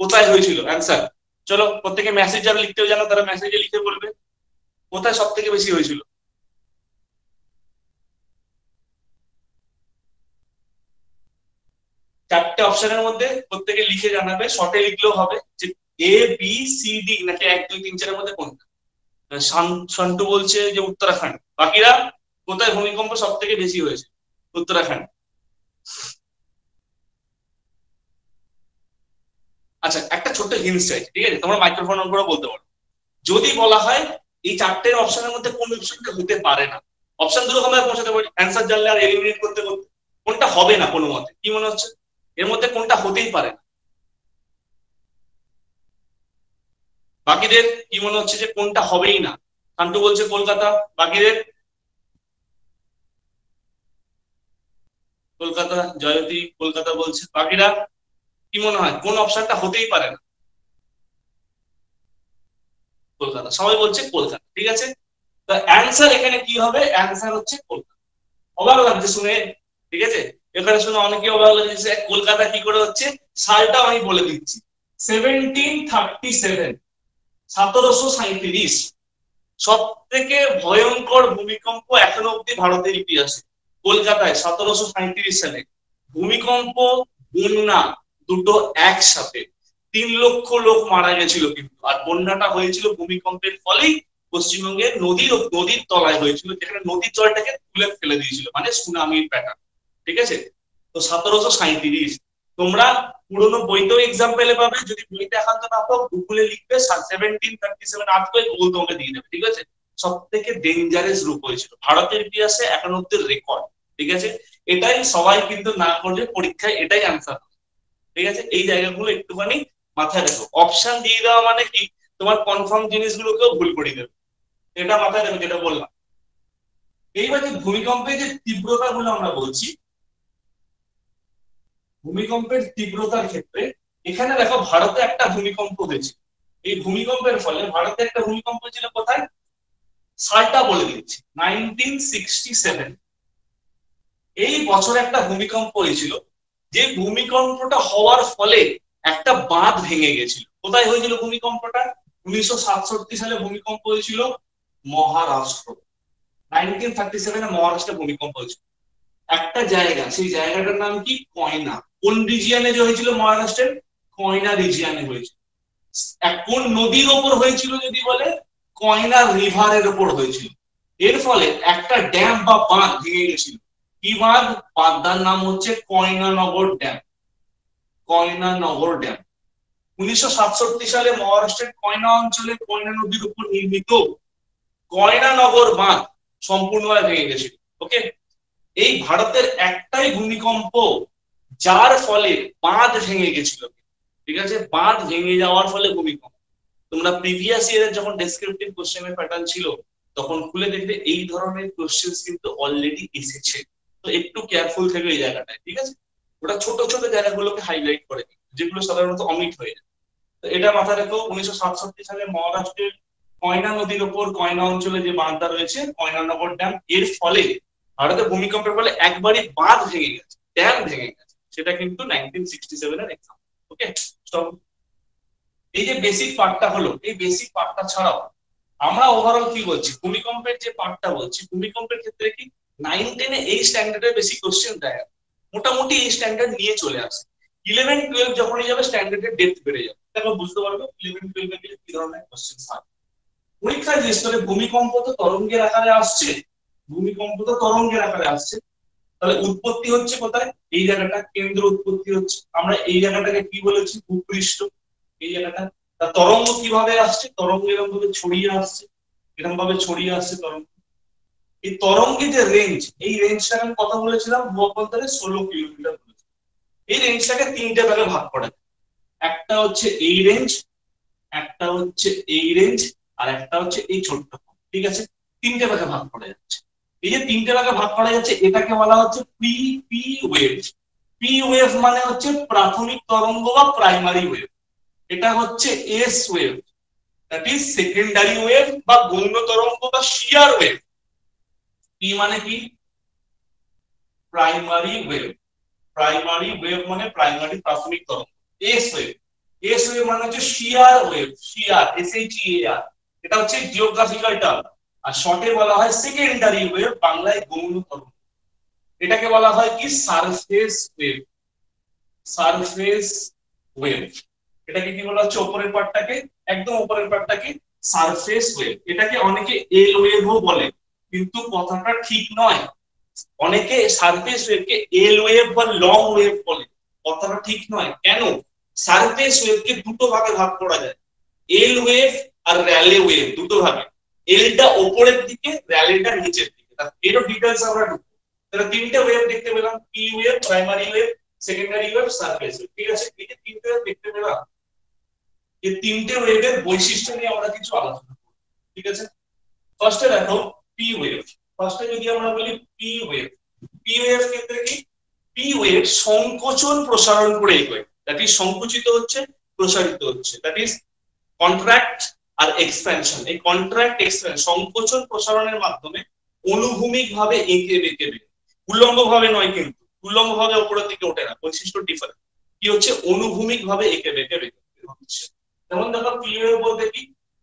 কোথায় হয়েছিল অ্যান্সার? চলো প্রত্যেকে মেসেজ যারা লিখতেও জানো তারা মেসেজে লিখে বলবে কোথায় সব থেকে বেশি হয়েছিল। চারটে অপশনের মধ্যে প্রত্যেকে লিখে জানাবে, শর্টে লিখলেও হবে যে এ বি সি ডি নাকি 1 2 3 4 এর মধ্যে কোনটা। শান্তু বলছে যে উত্তরাখণ্ড, বাকিরা কোথায় ভূমিকম্প সব থেকে বেশি হয়েছে? উত্তরাখণ্ড। আচ্ছা, একটা ছোট্ট হিন্টস চাইছি, ঠিক আছে, তোমরা মাইক্রোফোন অন করে বলতে পারো। যদি বলা হয় এই 4টের অপশনের মধ্যে কোন অপশনটা হতে পারে না, অপশন দুটো আমরা পৌঁছাতে পারি অ্যান্সার জানলে আর এলিমিনেট করতে করতে, কোনটা হবে না কোনো মতে, কি মনে হচ্ছে এর মধ্যে কোনটা হতেই পারে না? বাকিদের কি মনে হচ্ছে যে কোনটা হবেই না? শান্তু বলছে কলকাতা, বাকিদের? কলকাতা, জয়তী কলকাতা বলছে, বাকিরা কি মনে হয় কোন অপশনটা হতেই পারে না? কলকাতা, সবাই বলছে কলকাতা, ঠিক আছে। তো অ্যান্সার এখানে কি হবে? অ্যান্সার হচ্ছে কলকাতা। অবাক লাগছে শুনে, ঠিক আছে, এখানে শুনে অনেকে অবাক লাগছে কলকাতা কি করে হচ্ছে। সালটা আমি বলে দিচ্ছি, 1737, 1737 সব থেকে ভয়ঙ্কর ভূমিকম্প এখনো অব্দি ভারতের ইতিহাসে কলকাতায় 1737 সালে ভূমিকম্প, বন্যা দুটো একসাথে 3 লক্ষ লোক মারা গেছিল কিন্তু। আর বন্যাটা হয়েছিল ভূমিকম্পের ফলেই পশ্চিমবঙ্গের নদীর তলায় হয়েছিল, যেখানে নদীর জলটাকে তুলে ফেলে দিয়েছিল, মানে সুনামির প্যাটার্ন। ঠিক আছে, তো 1737 তোমরা পুরোনো বইতেও এক্সাম পেলে পাবে, যদি বইতে একান্ত না পাও গুগলে লিখবে 1737 আর্থকোয়েক, গুগল তোমাকে দিয়ে দেবে। ঠিক আছে, সব থেকে ডেঞ্জারাস রূপ হয়েছিল ভারতের ইতিহাসে এখন অব্দি রেকর্ড। ঠিক আছে, এটাই সবাই কিন্তু না করলে পরীক্ষায় এটাই আনসার। ঠিক আছে, এই জায়গাগুলো একটুখানি মাথায় রাখো। অপশন দিয়ে দেওয়া মানে কি তোমার কনফার্ম জিনিসগুলোকেও ভুল করে দেবে, এটা মাথায় রাখো যেটা বললাম। এইবার যে ভূমিকম্পের যে তীব্রতা গুলো আমরা বলছি, ভূমিকম্পের তীব্রতার ক্ষেত্রে এখানে দেখো ভারতে একটা ভূমিকম্প হয়েছে, এই ভূমিকম্পের ফলে ভারতে একটা ভূমিকম্প ছিল কোথায়, সালটা বলে দিচ্ছি 1967। এই বছর একটা ভূমিকম্প হয়েছিল, যে ভূমিকম্পটা হওয়ার ফলে একটা বাঁধ ভেঙে গেছিল। কোথায় হয়েছিল ভূমিকম্পটা? 1967 সালে ভূমিকম্প হয়েছিল মহারাষ্ট্র। 1937 মহারাষ্ট্রে ভূমিকম্প হয়েছিল একটা জায়গা, সেই জায়গাটার নাম কি, কয়না। কোন রিজিয়নে যে হয়েছিল মহারাষ্ট্রের? কয়না রিজিয়নে হয়েছিল। কোন নদীর ওপর হয়েছিল যদি বলে, কয়না রিভারের ওপর হয়েছিল। এর ফলে একটা ড্যাম বা বাঁধ ভেঙে গেছিল। কি বাঁধ? বাঁধটার নাম হচ্ছে কয়নানগর ড্যাম। কয়নানগর ড্যাম 1967 সালে মহারাষ্ট্রের কয়না অঞ্চলে কয়না নদীর উপর নির্মিত কয়নানগর বাঁধ সম্পূর্ণভাবে ভেঙে গেছিল। ওকে, এই ভারতের একটাই ভূমিকম্প যার ফলে বাঁধ ভেঙে গেছিল। ঠিক আছে, বাঁধ ভেঙে যাওয়ার ফলে ভূমিকম্প। তোমরা প্রিভিয়াস ইয়ারে যখন ডেসক্রিপটিভ কোশ্চেনের প্যাটার্ন ছিল তখন খুলে দেখবে এই ধরনের কোশ্চেন কিন্তু অলরেডি এসেছে। তো একটু কেয়ারফুল থাকবে এই জায়গাটায়। ঠিক আছে, ওটা ছোট ছোট জায়গাগুলোকে হাইলাইট করে যেগুলো সাধারণত অমিট হয়ে যায়। তো এটা মাথায় রেখো, 1967 সালে মহারাষ্ট্রের কয়না নদীর উপর কয়না অঞ্চলে যে বাঁধটা রয়েছে কয়নানগর ড্যাম, এর ফলে ভারতে ভূমিকম্পের ফলে একবারই বাঁধ ভেঙে গেছে, ড্যাম ভেঙে গেছে। সেটা কিন্তু 1967 এর এক্সাম্পল। ওকে, এই যে বেসিক পার্টটা হলো, এই বেসিক পার্টটা ছাড়াও আমরা ওভারঅল কি বলছি, ভূমিকম্পের যে পার্টটা বলছি, ভূমিকম্পের ক্ষেত্রে কি 9-10 এই স্ট্যান্ডার্ডের বেশি কোশ্চেন দেয়, মোটামুটি এই স্ট্যান্ডার্ড নিয়ে চলে আসে। 11-12 যখনই যাবে স্ট্যান্ডার্ডের ডেপথ বেড়ে যাবে, তখন বুঝতে পারবে 11-12 এ কি ধরনের কোশ্চেন হয়। পরীক্ষায় যে স্তরে ভূমিকম্প তো তরঙ্গের আকারে আসছে, ভূমিকম্প তো তরঙ্গের আকারে আসছে, তাহলে উৎপত্তি হচ্ছে কোথায়? এই জায়গাটা কেন্দ্র উৎপত্তি হচ্ছে। আমরা এই জায়গাটাকে কি বলেছি? ভূপৃষ্ঠ। এই জায়গাটা তরঙ্গ কিভাবে আসছে? তরঙ্গ এরকম ভাবে ছড়িয়ে আসছে, এরকম ভাবে ছড়িয়ে আসছে তরঙ্গ। এই তরঙ্গের যে রেঞ্জ, এই রেঞ্জটা আমি কথা বলেছিলাম ভূঅভ্যন্তরে 16 কিলোমিটার। এই রেঞ্জটাকে তিনটে ভাগে ভাগ করা যায়। একটা হচ্ছে এই রেঞ্জ, একটা হচ্ছে এই রেঞ্জ, আর একটা হচ্ছে এই ছোট্ট। ঠিক আছে, তিনটে ভাগে ভাগ করা যাচ্ছে। এই যে তিনটে ভাগে ভাগ করা যাচ্ছে এটাকে বলা হচ্ছে P P wave. P wave মানে হচ্ছে প্রাথমিক তরঙ্গ বা প্রাইমারি ওয়েভ। এটা হচ্ছে S wave, that is secondary wave বা গৌণ তরঙ্গ বা শিয়ার ওয়েভ। পি মানে কি? Primary wave. প্রাইমারি ওয়েভ মানে প্রাইমারি প্রাথমিক তরঙ্গ। এস ওয়েভ, এস ওয়েভ মানে হচ্ছে শিয়ার ওয়েভ, শিয়ার এস এইচ ই এ আর, এটা হচ্ছে জিওগ্রাফিক্যাল টার্ম। আর শর্টে বলা হয় সেকেন্ডারি ওয়েভ, বাংলায় গৌণ তরঙ্গ। এটাকে বলা হয় কি? Surface wave. সারফেস ওয়েভ, এটাকে কি বলা হচ্ছে? উপরের পার্টটাকে, একদম উপরের পার্টটাকে সারফেস ওয়েভ। এটাকে অনেকে এল ওয়েভও বলে, কিন্তু কথাটা ঠিক নয়। অনেকে সারফেস ওয়েভকে এল ওয়েভ বা লং ওয়েভ বলে, কথাটা ঠিক নয়। কেন? সারফেস ওয়েভকে দুটো ভাগে ভাগ করা যায়, এল ওয়েভ আর র্যালে ওয়েভ, দুটো ভাগে। এলটা উপরের দিকে, র্যালেটা নিচের দিকে। এরও ডিটেইলস আমরা ঢুকবো। তাহলে তিনটে ওয়েভ দেখতে পেলাম, P wave, primary wave, secondary wave, surface wave. ঠিক আছে, এই যে তিনটে ওয়েভ দেখতে পেলাম, এই তিনটে ওয়েভের বৈশিষ্ট্য নিয়ে আমরা কিছু আলোচনা করব। ঠিক আছে, ফার্স্টে দেখো পি ওয়েভ। ফার্স্টে যদি আমরা বলি পি ওয়েভ, পি ওয়েভ ক্ষেত্রে কি? পি ওয়েভ সংকোচন প্রসারণ করে এগোয়, দ্যাট ইজ সংকুচিত হচ্ছে, প্রসারিত হচ্ছে, দ্যাট ইজ কন্ট্রাক্ট আর এক্সপ্যানশন। এই কন্ট্রাক্ট এক্সপ্যানশন, সংকোচন প্রসারণের মাধ্যমে অনুভূমিক ভাবে এঁকে বেঁকে বেড়ে, উল্লম্ব ভাবে নয়, কিন্তু উল্লম্ব ভাবে উপরের দিকে ওঠে না, বৈশিষ্ট্য ডিফারেন্ট। কি হচ্ছে? অনুভূমিক ভাবে এঁকে বেঁকে বেড়ে হচ্ছে। যেমন দেখো পি ওয়েভ বলতে কি?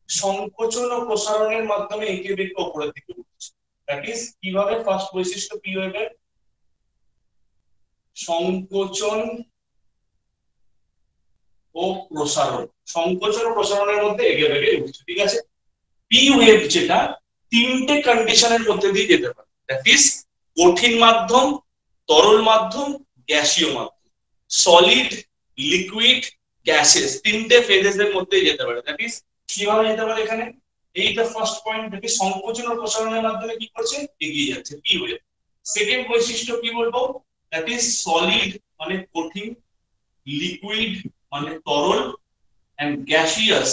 সংকোচন ও প্রসারণের মাধ্যমে এঁকে বেঁকে উপরের দিকে উঠছে। দ্যাট ইজ কিভাবে? ফার্স্ট বৈশিষ্ট্য পি ওয়েভের সংকোচন ও প্রসারণ, সংকোচন ও প্রসারণের মধ্যে এগিয়ে বেগে উঠছে। ঠিক আছে, পি ওয়েভ যেটা তিনটে কন্ডিশনের মধ্যে দিয়ে যেতে পারে, দ্যাট ইজ কঠিন মাধ্যম, তরল মাধ্যম, গ্যাসীয় মাধ্যম। সলিড, লিকুইড, গ্যাসেস, তিনটে ফেজেস এর মধ্যে যেতে পারে। দ্যাট ইজ কিভাবে যেতে পারে? এখানে এইটা ফার্স্ট পয়েন্ট থেকে সংকোচন ও প্রসারণের মাধ্যমে কি করছে? এগিয়ে যাচ্ছে পি ওয়েভ। সেকেন্ড বৈশিষ্ট্য কি বলবো? দ্যাট ইজ সলিড মানে কঠিন, লিকুইড মানে তরল, এন্ড গ্যাসিয়াস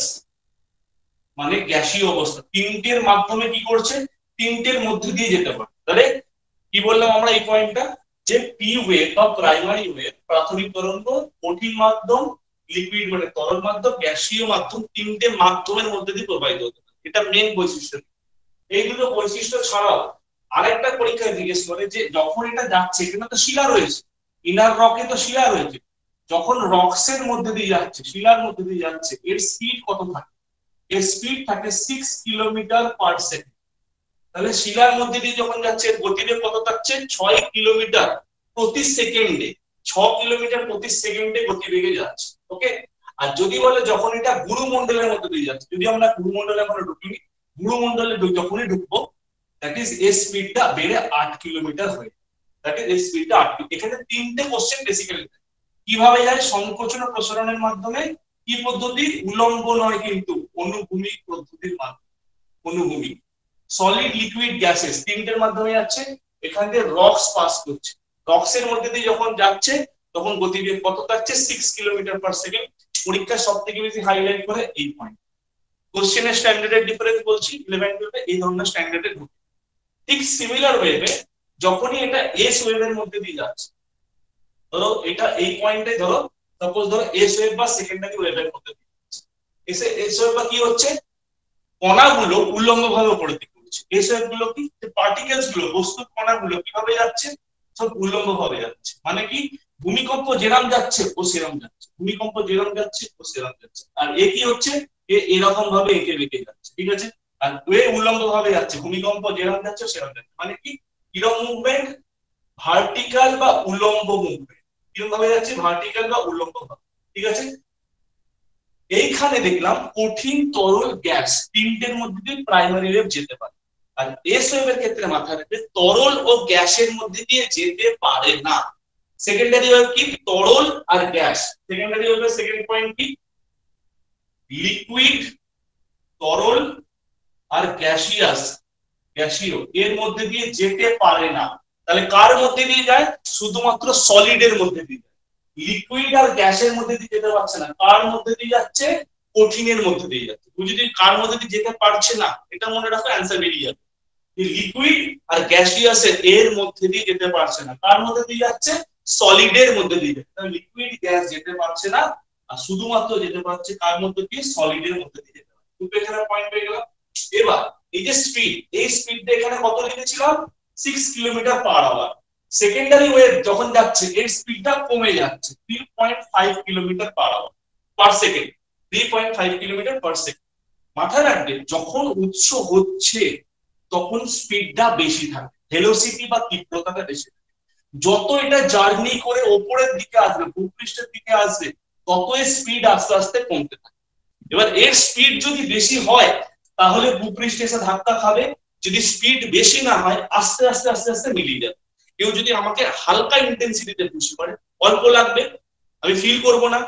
মানে গ্যাসীয় অবস্থা। তিনটের মাধ্যমে কি করছে? তিনটের মধ্যে দিয়ে যেতে পারে। তাহলে কি বললাম আমরা এই পয়েন্টটা? যে পি ওয়েভ বা প্রাইমারি ওয়েভ, প্রাথমিক তরঙ্গ, কঠিন মাধ্যম, লিকুইড মানে তরল মাধ্যম, গ্যাসীয় মাধ্যম, তিনটে মাধ্যমের মধ্যে দিয়ে প্রবাহিত হতে পারে। এটা মেন বৈশিষ্ট্য। এই দুটো বৈশিষ্ট্য ছাড়াও আরেকটা পরীক্ষায় জিজ্ঞেস করে যে যখন এটা যাচ্ছে, এখানে তো শিলা রয়েছে, ইনার রকে তো শিলা রয়েছে, যখন রক্সের মধ্যে দিয়ে যাচ্ছে, শিলার মধ্যে দিয়ে যাচ্ছে, এর স্পিড কত থাকে? এর স্পিড থাকে 6 কিলোমিটার/সেকেন্ড। তাহলে শিলার মধ্যে দিয়ে যখন যাচ্ছে এর গতিবেগ কত থাকছে? 6 কিলোমিটার প্রতি সেকেন্ডে। 6 কিলোমিটার প্রতি সেকেন্ডে গতিবেগে যাচ্ছে। ওকে। আর যদি বলে যখন এটা গুরুমণ্ডলের মধ্যে দিয়ে যাচ্ছে, যদি আমরা গুরুমণ্ডলে এখন ঢুকিনি, গুরুমণ্ডলে যখনই ঢুকবো, দ্যাট ইজ এর স্পিডটা বেড়ে 8 কিলোমিটার হয়ে, দ্যাট ইজ এর স্পিডটা 8। এখানে তিনটে কোশ্চেন বেসিক্যালি কিভাবে যায়, সংকোচন ও প্রসারণের মাধ্যমে, কি পদ্ধতি? উলম্ব নয় কিন্তু অনুভূমিক পদ্ধতির মাধ্যমে। অনুভূমিক, সলিড, লিকুইড, গ্যাসেস তিনটের মাধ্যমে যাচ্ছে। এখান দিয়ে রক্স পাস করছে, রক্সের মধ্যে দিয়ে যখন যাচ্ছে তখন গতিবেগ কত থাকছে? 6 কিলোমিটার/সেকেন্ড। পরীক্ষা সব থেকে বেশি হাইলাইট করে এই পয়েন্ট। কোশ্চেনের স্ট্যান্ডার্ডের ডিফারেন্স বলছি, 11 12 এই ধরনের স্ট্যান্ডার্ডে ঢুকে। ঠিক সিমিলার ওয়েভে যখনই এটা এস ওয়েভের মধ্যে দিয়ে যাচ্ছে, ধরো এটা এই পয়েন্টে, ধরো সাপোজ ধরো এস ওয়েভ বা সেকেন্ডারি ওয়েভের মধ্যে দিয়ে যাচ্ছে, এসে এস ওয়েভ বা কি হচ্ছে? কণাগুলো উল্লম্বভাবে উপরের দিকে উঠছে। এস ওয়েভ গুলো কি? পার্টিকেলস গুলো, বস্তুর কণাগুলো কিভাবে যাচ্ছে? সব উল্লম্বভাবে যাচ্ছে। মানে কি? ভূমিকম্প যেরাম যাচ্ছে ও সেরাম যাচ্ছে, ভূমিকম্প যেরাম যাচ্ছে ও সেরাম যাচ্ছে। আর এ কি হচ্ছে? এ এরকম ভাবে এঁকে বেঁকে যাচ্ছে, ঠিক আছে? আর ওয়ে উল্লম্ব ভাবে যাচ্ছে, ভূমিকম্প যেরাম যাচ্ছে সেরাম যাচ্ছে। মানে কি? কিরকম মুভমেন্ট? ভার্টিক্যাল বা উল্লম্ব মুভমেন্ট। কিরকম ভাবে যাচ্ছে? ভার্টিক্যাল বা উল্লম্ব ভাবে, ঠিক আছে? এইখানে দেখলাম কঠিন, তরল, গ্যাস তিনটের মধ্যে দিয়ে প্রাইমারি ওয়েভ যেতে পারে। আর এস ওয়েভের ক্ষেত্রে মাথায় রাখবে তরল ও গ্যাসের মধ্যে দিয়ে যেতে পারে না। সেকেন্ডারি ওয়েভ কি? তরল আর গ্যাস। সেকেন্ডারি ওয়েভের সেকেন্ড পয়েন্ট কি? লিকুইড, তরল আর গ্যাসিয়াস, গ্যাসীয়, এর মধ্যে দিয়ে যেতে পারে না। তাহলে কার মধ্যে দিয়ে যায়? শুধুমাত্র সলিডের মধ্যে দিয়ে যায়। লিকুইড আর গ্যাসের মধ্যে দিয়ে যেতে পারছে না, কার মধ্যে দিয়ে যাচ্ছে? কঠিনের মধ্যে দিয়ে যাচ্ছে। তুমি যদি কার মধ্যে দিয়ে যেতে পারছে না, এটা মনে রাখো, অ্যান্সার বেরিয়ে যাবে। লিকুইড আর গ্যাসিয়াসের এর মধ্যে দিয়ে যেতে পারছে না, কার মধ্যে দিয়ে যাচ্ছে? সলিডের মধ্যে দিয়ে যাচ্ছে। তাহলে লিকুইড, গ্যাস যেতে পারছে না, আর শুধুমাত্র যেতে পারছে কার মধ্যে দিয়ে? সলিডের মধ্যে দিয়ে যেতে পারছে। দুটো এখানে পয়েন্ট পেয়ে গেলাম। এবার এই যে স্পিড, এই স্পিডটা এখানে কত লিখেছিলাম? 6 কিলোমিটার/আওয়ার। সেকেন্ডারি ওয়েভ যখন যাচ্ছে এর স্পিডটা কমে যাচ্ছে, 3.5 কিলোমিটার/আওয়ার/সেকেন্ড। 3.5 কিলোমিটার/সেকেন্ড। মাথায় রাখবে যখন উৎস হচ্ছে তখন স্পিডটা বেশি থাকে, ভেলোসিটি বা তীব্রতাটা বেশি থাকে। যত এটা জার্নি করে ওপরের দিকে আসবে, ভূপৃষ্ঠের দিকে আসবে, তত এর স্পিড আস্তে আস্তে কমতে থাকে। এবার এর স্পিড যদি বেশি হয় তাহলে ভূপৃষ্ঠে এসে ধাক্কা খাবে, যদি স্পিড বেশি না হয় আস্তে আস্তে আস্তে আস্তে মিলিয়ে যাবে। কেউ যদি আমাকে হালকা ইন্টেন্সিটিতে ঘুষি মারে, অল্প লাগবে, আমি ফিল করব না।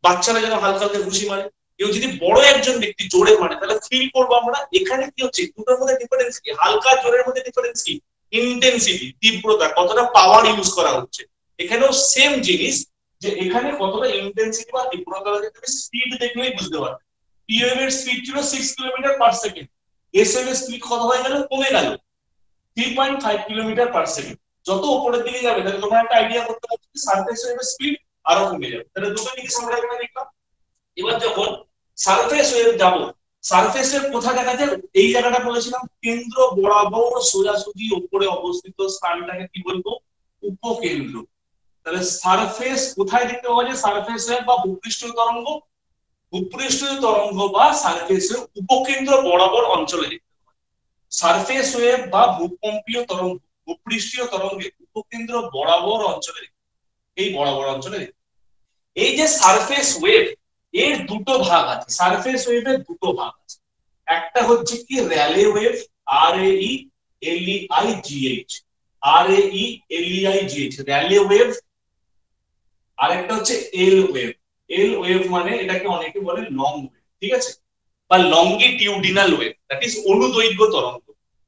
বাচ্চারা যেন হালকা হালকা ঘুষি মারে। কেউ যদি বড় একজন ব্যক্তি জোরে মারে তাহলে ফিল করবো আমরা। এখানে কি হচ্ছে? দুটোর মধ্যে ডিফারেন্স কি? হালকা জোরের মধ্যে ডিফারেন্স কি? ইন্টেন্সিটি, তীব্রতা, কতটা পাওয়ার ইউজ করা হচ্ছে। এখানেও সেম জিনিস, যে এখানে কতটা ইন্টেন্সিটি বা তীব্রতা, তুমি স্পিড দেখলেই বুঝতে পারবে। টি ওয়েভের স্পিড ছিল 6 কিলোমিটার/সেকেন্ড, এস ওয়েভের স্পিড কত হয়ে গেল? কমে গেল 3.5 কিলোমিটার/সেকেন্ড। যত উপরের দিকে যাবে তাহলে তোমার একটা আইডিয়া করতে পারছো সারফেস ওয়েভের স্পিড আরো কমে যাবে। তাহলে দুটো জিনিস আমরা এখানে দেখলাম। এবার যখন সারফেস ওয়েভ যাব, সারফেস ওয়েভ কোথায় দেখা যায়? এই জায়গাটা বলেছিলাম, কেন্দ্র বরাবর সোজাসুজি উপরে অবস্থিত স্থানটাকে কি বলবো? উপকেন্দ্র। তাহলে সারফেস কোথায় দেখতে পাওয়া যায়? সারফেস ওয়েভ বা ভূপৃষ্ঠীয় তরঙ্গ, ভূপৃষ্ঠীয় তরঙ্গ বা সারফেসের উপকেন্দ্র বরাবর অঞ্চলে দেখতে পাওয়া যায়। সারফেস ওয়েভ বা ভূকম্পীয় তরঙ্গ ভূপৃষ্ঠীয় তরঙ্গে উপকেন্দ্র বরাবর অঞ্চলে, এই বরাবর অঞ্চলে। এই যে সারফেস ওয়েভ, এর দুটো ভাগ আছে। সারফেস ওয়েভের দুটো ভাগ আছে। একটা হচ্ছে কি Rayleigh wave, RALEIGH, RALEIGH, Rayleigh wave. আরেকটা হচ্ছে এল ওয়েভ। এল ওয়েভ মানে এটাকে অনেকে বলে লং ওয়েভ, ঠিক আছে, বা লঙ্গিটিউডিনাল ওয়েভ, দ্যাট ইজ অনুদৈর্ঘ্য তরঙ্গ,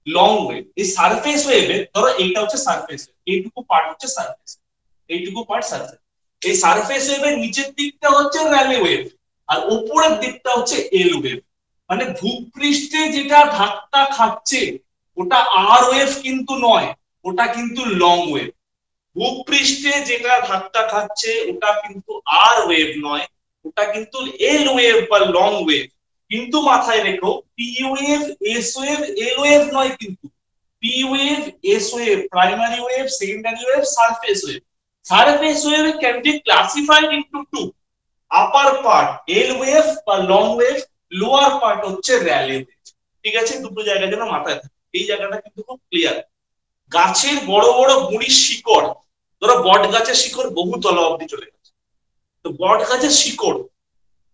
লং ওয়েভ। এই সারফেস ওয়েভে ধরো এইটা হচ্ছে সারফেস, এইটুকু পার্ট হচ্ছে সারফেস, এইটুকু পার্ট সারফেস। এই সারফেস ওয়েভের নিচের দিকটা হচ্ছে র্যালে ওয়েভ, আর উপরের দিকটা হচ্ছে এল ওয়েভ। মানে ভূপৃষ্ঠে যেটা ধাক্কা খাচ্ছে ওটা আর ওয়েভ কিন্তু নয়, ওটা কিন্তু লং ওয়েভ। ভূপৃষ্ঠে যেটা ধাক্কা খাচ্ছে ওটা কিন্তু আর ওয়েভ নয়, ওটা কিন্তু এল ওয়েভ বা লং ওয়েভ। কিন্তু মাথায় রেখো P wave, S wave, L wave নয় কিন্তু। P wave, S wave, primary wave, secondary wave, surface wave. Surface wave can be classified into two, upper part L wave বা long wave, lower part হচ্ছে Rayleigh wave. ঠিক আছে, দুটো জায়গা যেন মাথায় থাকে, এই জায়গাটা কিন্তু খুব ক্লিয়ার। গাছের বড় বড় গুড়ির শিকড়, ধরো বট গাছের শিকড় বহু তলা অব্দি চলে গেছে, তো বট গাছের শিকড়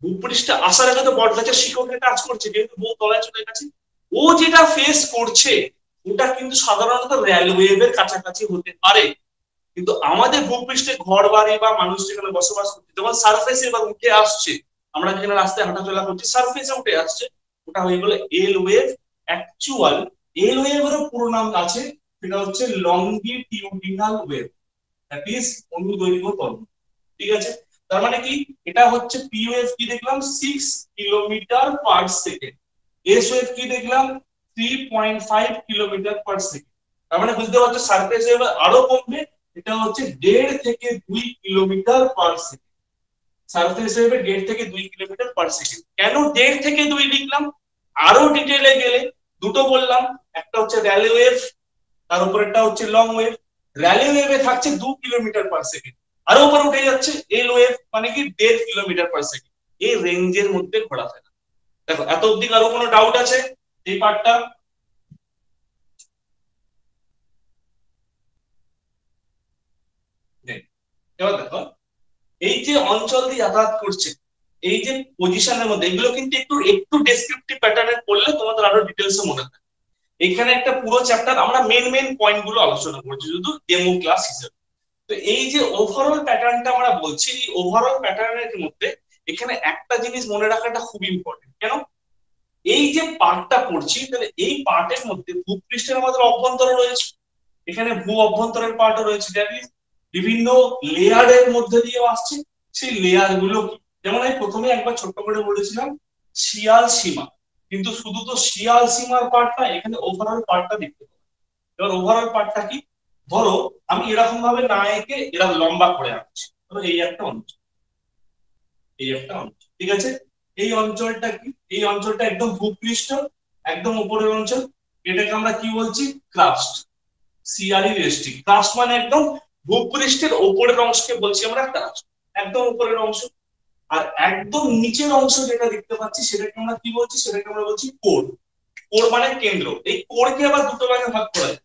ভূপৃষ্ঠে আসার আগে তো বট গাছের শিকড়কে টাচ করছে, যেহেতু বহু তলায় চলে গেছে, ও যেটা ফেস করছে ওটা কিন্তু সাধারণত র্যাল ওয়েভের কাছাকাছি হতে পারে। কিন্তু আমাদের ভূপৃষ্ঠে ঘর বাড়ি বা মানুষ যেখানে বসবাস করছে, যখন সারফেসে এবার উঠে আসছে, আমরা যেখানে রাস্তায় হাঁটাচলা করছি সারফেসে উঠে আসছে, ওটা হয়ে গেল এল ওয়েভ। অ্যাকচুয়াল এল ওয়েভেরও পুরো নাম আছে, সেটা হচ্ছে লংগিটিউডিনাল ওয়েভ, দ্যাট ইজ অনুদৈর্ঘ্য তরঙ্গ। ঠিক আছে, তার মানে কি, এটা হচ্ছে পি ওয়েভ কি দেখলাম 6 kilometre per second, S wave কি দেখলাম 3.5 কিলোমিটার পার সেকেন্ড। তার মানে বুঝতে পারছো সারফেস ওয়েভ আরো কমবে, এটা হচ্ছে 1.5 থেকে 2 কিলোমিটার পার সেকেন্ড। সারফেস ওয়েভে 1.5 থেকে 2 কিলোমিটার পার সেকেন্ড। কেন 1.5 থেকে 2 লিখলাম, আরো ডিটেইলে গেলে দুটো বললাম, একটা হচ্ছে র্যালে ওয়েভ, তার উপরেরটা হচ্ছে লং ওয়েভ। র্যালি ওয়েভে থাকছে 2 কিলোমিটার পার সেকেন্ড, আরো উপরে উঠে যাচ্ছে এল ওয়েভ, মানে কি 1.5 কিলোমিটার পার সেকেন্ড। এই রেঞ্জের মধ্যে ঘোরাফেরা। দেখো এত অবধি আরো কোনো ডাউট আছে এই পার্টটা? এবার দেখো এই যে অঞ্চল দিয়ে যাতায়াত করছে, এই যে পজিশনের মধ্যে, এগুলো কিন্তু একটু একটু ডেসক্রিপটিভ প্যাটার্নে পড়লে তোমাদের আরো ডিটেলসে মনে থাকে। এখানে একটা পুরো চ্যাপ্টার আমরা মেন মেন পয়েন্ট গুলো আলোচনা করছি শুধু ডেমো ক্লাস হিসেবে। তো এই যে ওভারঅল প্যাটার্নটা আমরা বলছি, এই ওভারঅল প্যাটার্নের মধ্যে এখানে একটা জিনিস মনে রাখাটা খুব ইম্পর্টেন্ট। কেন, এই যে পার্টটা পড়ছি, তাহলে এই পার্টের মধ্যে ভূপৃষ্ঠের আমাদের অভ্যন্তর রয়েছে, এখানে ভূ অভ্যন্তরের পার্টও রয়েছে, বিভিন্ন লেয়ারের মধ্যে দিয়ে আসছে। সেই লেয়ার গুলো কি, যেমন আমি প্রথমে একবার ছোট্ট করে বলেছিলাম শিয়াল সীমা, কিন্তু শুধু তো শিয়াল সীমার পার্ট না, এখানে ওভারঅল পার্টটা দেখতে পাবো। এবার ওভারঅল পার্টটা কি, ধরো আমি এরকম ভাবে না এঁকে এরকম লম্বা করে আঁকছি, ধরো এই একটা অঞ্চল, এই একটা অঞ্চল, ঠিক আছে। এই অঞ্চলটা কি, এই অঞ্চলটা একদম ভূপৃষ্ঠ, একদম উপরের অঞ্চল, এটাকে আমরা কি বলছি ক্রাস্ট, সিআরই রেস্টিং। ক্রাস্ট মানে একদম ভূপৃষ্ঠের উপরের অংশকে বলছি আমরা ক্রাস্ট, একদম উপরের অংশ। আর একদম নিচের অংশ যেটা দেখতে পাচ্ছি সেটাকে আমরা কি বলছি, সেটাকে আমরা বলছি কোর। কোর মানে কেন্দ্র। এই কোরকে আবার দুটো ভাগে ভাগ করা যায়,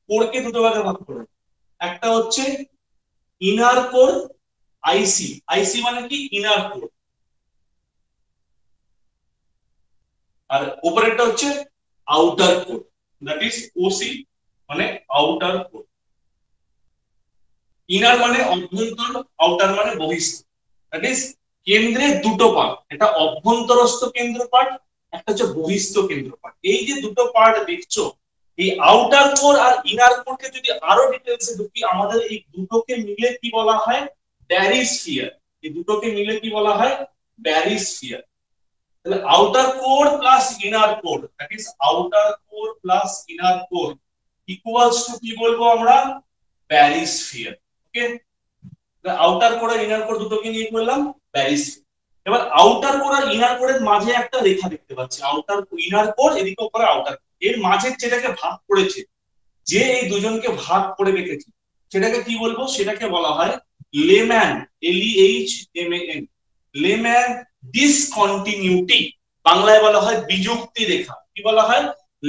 কোরকে দুটো ভাগে ভাগ করা যায়। একটা হচ্ছে ইনার কোর, আইসি, আইসি মানে কি ইনার কোর, আর উপরেরটা হচ্ছে outer core, that is OC, মানে আউটার কোর। ইনার মানে অভ্যন্তর, আউটার মানে বহিস্থ। দ্যাট ইজ কেন্দ্রে দুটো পার্ট, এটা অভ্যন্তরস্থ কেন্দ্র পার্ট, একটা হচ্ছে বহিস্থ কেন্দ্র পার্ট। এই যে দুটো পার্ট দেখছো, এই আউটার কোর আর ইনার কোরকে যদি আরো ডিটেইলসে ঢুকি, আমাদের এই দুটোকে মিলে কি বলা হয়, ব্যারিস্ফিয়ার। এই দুটোকে মিলে কি বলা হয়, ব্যারিস্ফিয়ার। তাহলে outer core plus inner core, that is outer core plus inner core equals to কি বলবো আমরা, ব্যারিস্ফিয়ার। ওকে, আউটার কোর আর ইনার কোর দুটোকে নিয়ে করলাম ব্যারিস্ফিয়ার। এবার আউটার কোর আর ইনার কোরের মাঝে একটা রেখা দেখতে পাচ্ছি, আউটার ইনার কোর এদিকে উপরে আউটার, এর মাঝে যেটাকে ভাগ করেছে, যে এই দুজনকে ভাগ করে রেখেছে, সেটাকে কি বলবো, সেটাকে বলা হয় লেম্যান, LEHMAN, লেম্যান ডিসকন্টিনিউটি। বাংলায় বলা হয় বিযুক্তি রেখা। কি বলা হয়,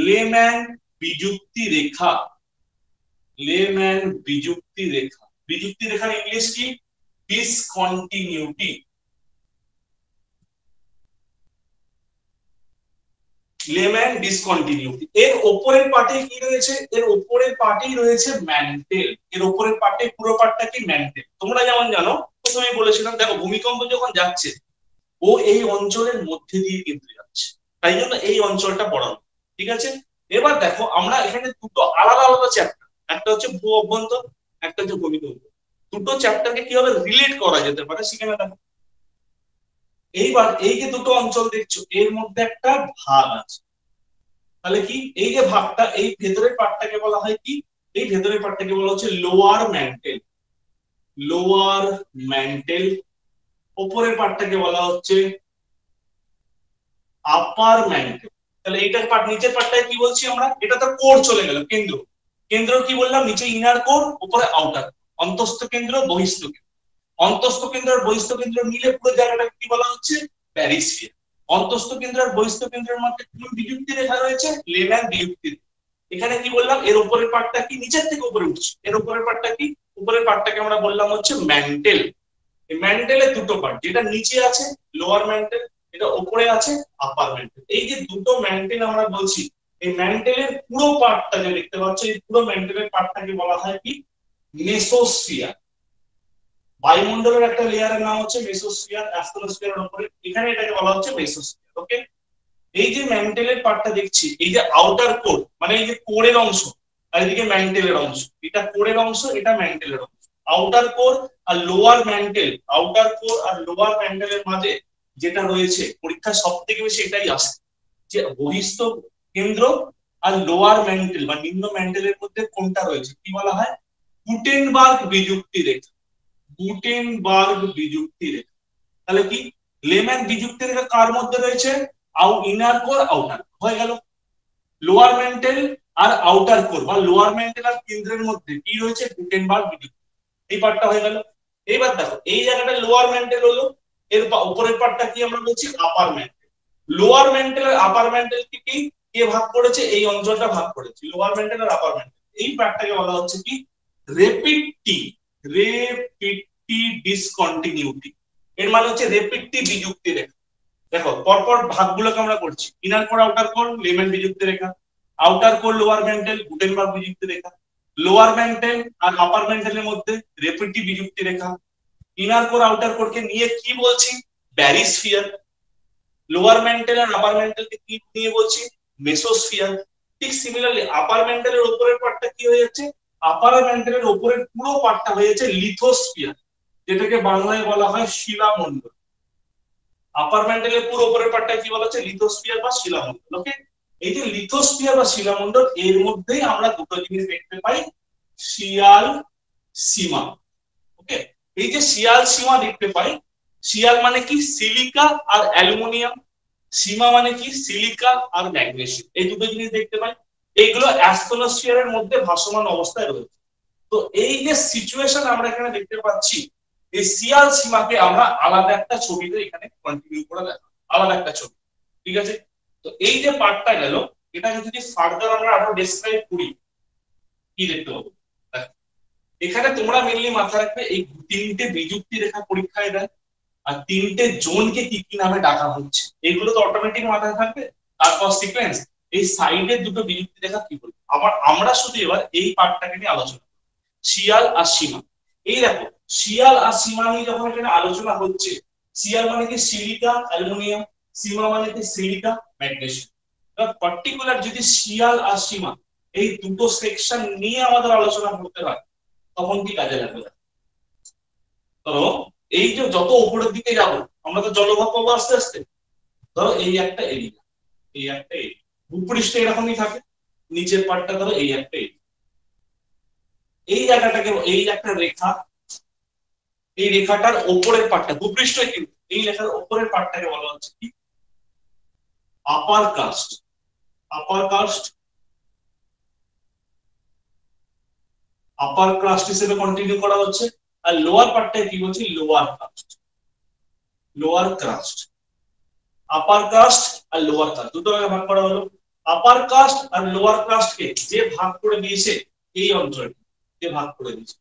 লেম্যান বিযুক্তি রেখা, লেম্যান বিযুক্তি রেখা। বিযুক্তি রেখার ইংলিশ কি, ডিসকন্টিনিউটি। Layman discontinuity. এর উপরের পার্টে কি রয়েছে, এর উপরের পার্টেই রয়েছে ম্যান্টেল। এর উপরের পার্টে পুরো পার্টটা কি ম্যান্টেল। তোমরা যেমন জানো, প্রথমে বলেছিলাম দেখো ভূমিকম্প যখন যাচ্ছে ও এই অঞ্চলের মধ্যে দিয়ে কিন্তু যাচ্ছে, তাই জন্য এই অঞ্চলটা পড়ানো। ঠিক আছে, এবার দেখো আমরা এখানে দুটো আলাদা আলাদা চ্যাপ্টার, একটা হচ্ছে ভূ অভ্যন্তর, একটা হচ্ছে ভূমিকম্প। দুটো চ্যাপ্টারকে কিভাবে রিলেট করা যেতে পারে সেখানে দেখো। এইবার এই যে দুটো অঞ্চল দেখছো এর মধ্যে একটা ভাগ আছে, তাহলে কি এই যে ভাগটা, এই ভেতরের পার্টটাকে বলা হয় কি এই ভেতরের পার্টটাকে বলা হচ্ছে লোয়ার ম্যান্টেল। Lower men tell. উপরের পার্টটাকে বলা হচ্ছে আপার ম্যান্টেল। তাহলে এইটার পার্ট, নিচের পার্টটাকে কি বলছি আমরা? এটা তো কোর চলে গেল, কেন্দ্র। কেন্দ্র কি বললাম? নিচে ইনার কোর, উপরে আউটার। অন্তঃস্থ কেন্দ্র, বহিঃস্থ কেন্দ্র। অন্তঃস্থ কেন্দ্র আর বহিঃস্থ কেন্দ্র মিলে পুরো জায়গাটাকে কি বলা হচ্ছে? প্যারিসফিয়ার। অন্তঃস্থ কেন্দ্র আর বহিঃস্থ কেন্দ্রের মধ্যে কোন বিযুক্তি রেখা রয়েছে? লেম্যান বিযুক্তি। এখানে কি বললাম? এর উপরের পার্টটা কি নিচের থেকে উপরে উঠছে। এর উপরের পার্টটা কি? উপরের পার্টটাকে আমরা বললাম হচ্ছে ম্যান্টেল। এই ম্যান্টেলের দুটো পার্ট, যেটা নিচে আছে লোয়ার ম্যান্টেল, এটা উপরে আছে আপার ম্যান্টেল। এই যে দুটো ম্যান্টেল আমরা বলছি, এই ম্যান্টেলের পুরো পার্টটা যে দেখতে পাচ্ছ, এই পুরো ম্যান্টেলের পার্টটাকে বলা হয় কি? মেসোস্ফিয়ার। বায়ুমণ্ডলের একটা লেয়ারের নাম হচ্ছে মেসোস্ফিয়ার, অ্যাস্ট্রোস্ফিয়ারের উপরে, এখানে এটাকে বলা হচ্ছে মেসোস্ফিয়ার। ওকে, এই যে ম্যান্টেলের পার্টটা দেখছি, এই যে আউটার কোর, মানে এই যে কোরের অংশ, আর এদিকে ম্যান্টেলের অংশ, এটা কোরের অংশ, এটা ম্যান্টেলের অংশ। আউটার কোর আর লোয়ার ম্যান্টেল, আউটার কোর আর লোয়ার ম্যান্টেলের মাঝে যেটা রয়েছে, পরীক্ষা সব থেকে বেশি এটাই আসে, যে বহিঃস্থ কেন্দ্র আর লোয়ার ম্যান্টেল বা নিম্ন ম্যান্টেলের মধ্যে কোনটা রয়েছে, কি বলা হয়? গুটেনবার্গ বিযুক্তি রেখা। গুটেনবার্গ বিযুক্তি রেখা। তাহলে কি? লেম্যান বিযুক্তি রেখা কার মধ্যে রয়েছে? ইনার কোর, আউটার হয়ে গেল। লোয়ার ম্যান্টেল আর আউটার কোর বা লোয়ার ম্যান্টেল আর কেন্দ্রের মধ্যে কি রয়েছে? গুটেনবার্গ বিযুক্তি। এই পার্টটা হয়ে গেল। এইবার দেখো, এই জায়গাটা লোয়ার ম্যান্টেল হলো, এর উপরের পার্টটা কি আমরা বলছি? আপার ম্যান্টেল। লোয়ার ম্যান্টেল আর আপার ম্যান্টেল কি কে ভাগ করেছে? এই অঞ্চলটা ভাগ করেছে, লোয়ার ম্যান্টেল আর আপার ম্যান্টেল। এই পার্টটাকে বলা হচ্ছে কি? রেপিডটি। রেপিডটি ডিসকন্টিনিউটি। এর মানে হচ্ছে রেপিডটি বিযুক্তি রেখা। দেখো পরপর ভাগগুলোকে আমরা করছি, inner core outer core Lehmann বিযুক্তি রেখা, outer core lower mantle Gutenberg বিযুক্তি রেখা, লোয়ার ম্যান্টেল আর আপার ম্যান্টেলের মধ্যে রেপিডটি বিযুক্তি রেখা, ইনার কোর আউটার কোরকে নিয়ে কি বলছি? ব্যারিস্ফিয়ার। লোয়ার ম্যান্টেল আর আপার মেন্টালকে কি নিয়ে বলছি? মেসোস্ফিয়ার। ঠিক সিমিলারলি আপার মেন্টালের উপরের পার্টটা কি হয়ে যাচ্ছে? আপার মেন্টালের উপরের পুরো পার্টটা হয়ে যাচ্ছে লিথোস্ফিয়ার, যেটাকে বাংলায় বলা হয় শিলামণ্ডল। আপার মেন্টালের পুরো উপরের পার্টটা কি বলা হচ্ছে? লিথোস্ফিয়ার বা শিলামণ্ডল। ওকে, এই যে লিথোস্ফিয়ার বা শিলামণ্ডল, এর মধ্যেই আমরা দুটো জিনিস দেখতে পাই, শিয়াল সীমা। ওকে, এই যে শিয়াল সীমা দেখতে পাই, শিয়াল মানে কি? সিলিকা আর অ্যালুমিনিয়াম। সীমা মানে কি? সিলিকা আর ম্যাগনেসিয়াম। এই দুটো জিনিস দেখতে পাই, এইগুলো অ্যাস্ট্রোস্ফিয়ারের মধ্যে ভাসমান অবস্থায় রয়েছে। তো এই যে সিচুয়েশন আমরা এখানে দেখতে পাচ্ছি, এই শিয়াল সীমাকে আমরা আলাদা একটা ছবিতে এখানে কন্টিনিউ করে দেখাবো, আলাদা একটা ছবি। ঠিক আছে, তো এই যে পার্টটা গেল, এটাকে যদি ফার্দার আমরা আরো ডেসক্রাইব করি, কি দেখতে পাবো? এখানে তোমরা মেনলি মাথায় রাখবে, এই তিনটে বিযুক্তি রেখা পরীক্ষায় দেয়, আর তিনটে জোনকে কি কি নামে ডাকা হচ্ছে, এগুলো তো অটোমেটিক মাথায় থাকবে। তারপর সিকোয়েন্স, এই সাইডের দুটো বিযুক্তি রেখা কি বলবো। আবার আমরা শুধু এবার এই পার্টটাকে নিয়ে আলোচনা করব, শিয়াল আর সীমা। এই দেখো, শিয়াল আর সীমা নিয়ে যখন এখানে আলোচনা হচ্ছে, শিয়াল মানে কি? সিলিকা অ্যালুমিনিয়াম, সীমা মানে কি? Silica magnesium. পার্টিকুলার যদি শিয়াল আর সীমা এই দুটো সেকশন নিয়ে আমাদের আলোচনা করতে হয়, তখন কি কাজে লাগবে? ধরো এই যে যত উপরের দিকে যাব, আমরা তো জলভাগ পাবো আস্তে আস্তে। ধরো এই একটা এরিয়া, এই একটা এরিয়া ভূপৃষ্ঠে এরকমই থাকে, নিচের পার্টটা ধরো এই একটা এরিয়া, এই জায়গাটাকে, এই একটা রেখা, এই রেখাটার উপরের পার্টটা ভূপৃষ্ঠ, কিন্তু এই রেখার উপরের পার্টটাকে বলা হচ্ছে কি? Upper crust. Upper crust, upper crust হিসেবে কন্টিনিউ করা হচ্ছে। আর লোয়ার পার্টটাকে কি বলছি? Lower crust. Lower crust, upper crust আর লোয়ার কাস্ট দুটো ভাগে ভাগ করা হলো। আপার কাস্ট আর লোয়ার কাস্টকে যে ভাগ করে দিয়েছে, এই অঞ্চলটি যে ভাগ করে দিয়েছে,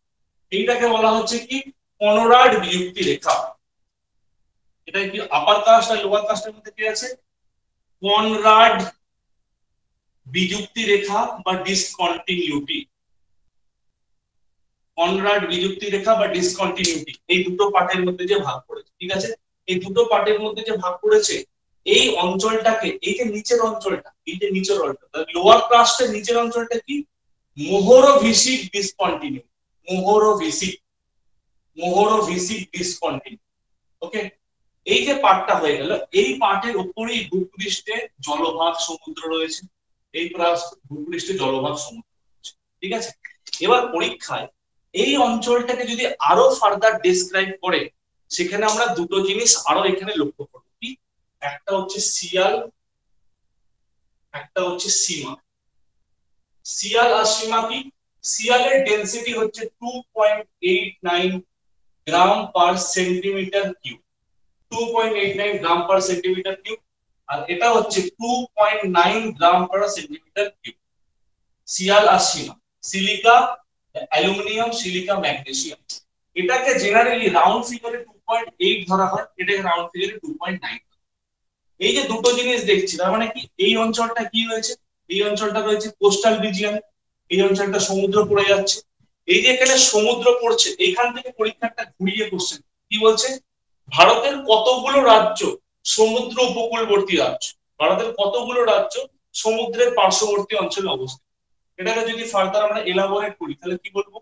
এইটাকে বলা হচ্ছে কি? কনরাড বিযুক্তি রেখা। এটা কি? আপার কাস্ট আর লোয়ার কাস্টের মধ্যে কি আছে? কনরাড বিযুক্তি রেখা বা ডিসকন্টিনিউটি। কনরাড বিযুক্তি রেখা বা ডিসকন্টিনিউটি, এই দুটো পার্টের মধ্যে যে ভাগ করেছে। ঠিক আছে, এই দুটো পার্টের মধ্যে যে ভাগ করেছে, এই অঞ্চলটাকে, এই যে নিচের অঞ্চলটা, এই যে নিচের অঞ্চলটা, লোয়ার কাস্টের নিচের অঞ্চলটা কি? মোহরোভিসিক ডিসকন্টিনিউটি। মোহরোভিসিক, মোহরোভিসিক ডিসকন্টিনিউটি। ওকে, এই যে পার্টটা হয়ে গেল, এই পার্টের উপরেই ভূপৃষ্ঠে জলভাগ সমুদ্র রয়েছে। এই ভূপৃষ্ঠে জলভাগ সমুদ্র রয়েছে। ঠিক আছে, এবার পরীক্ষায় এই অঞ্চলটাকে যদি আরো ফার্দার ডেসক্রাইব করে, সেখানে আমরা দুটো জিনিস আরো এখানে লক্ষ্য করব। কি? একটা হচ্ছে সিয়াল, একটা হচ্ছে সীমা। সিয়াল আর সীমা কি? সিয়ালের ডেনসিটি হচ্ছে 2.89 গ্রাম পার সেন্টিমিটার কিউব, 2.89 গ্রাম পার সেন্টিমিটার কিউব, আর এটা হচ্ছে 2.9 গ্রাম পার সেন্টিমিটার কিউব। সিয়াল আর সীমা, সিলিকা অ্যালুমিনিয়াম, সিলিকা ম্যাগনেসিয়াম। এটাকে জেনারেলি রাউন্ড ফিগারে 2.8 ধরা হয়, এটাকে রাউন্ড ফিগারে 2.9। এই যে দুটো জিনিস দেখছি, তার মানে কি এই অঞ্চলটা কি রয়েছে? এই অঞ্চলটা রয়েছে কোস্টাল রিজিয়ন, এই অঞ্চলটা সমুদ্র পড়ে যাচ্ছে। এই যে এখানে সমুদ্র পড়ছে, এখান থেকে পরীক্ষাটা ঘুরিয়ে কোশ্চেন কি বলছে, ভারতের কতগুলো রাজ্য সমুদ্র উপকূলবর্তী রাজ্য, ভারতের কতগুলো রাজ্য সমুদ্রের পার্শ্ববর্তী অঞ্চলে অবস্থিত। এটাকে যদি ফার্দার আমরা এলাবোরেট করি তাহলে কি বলবো,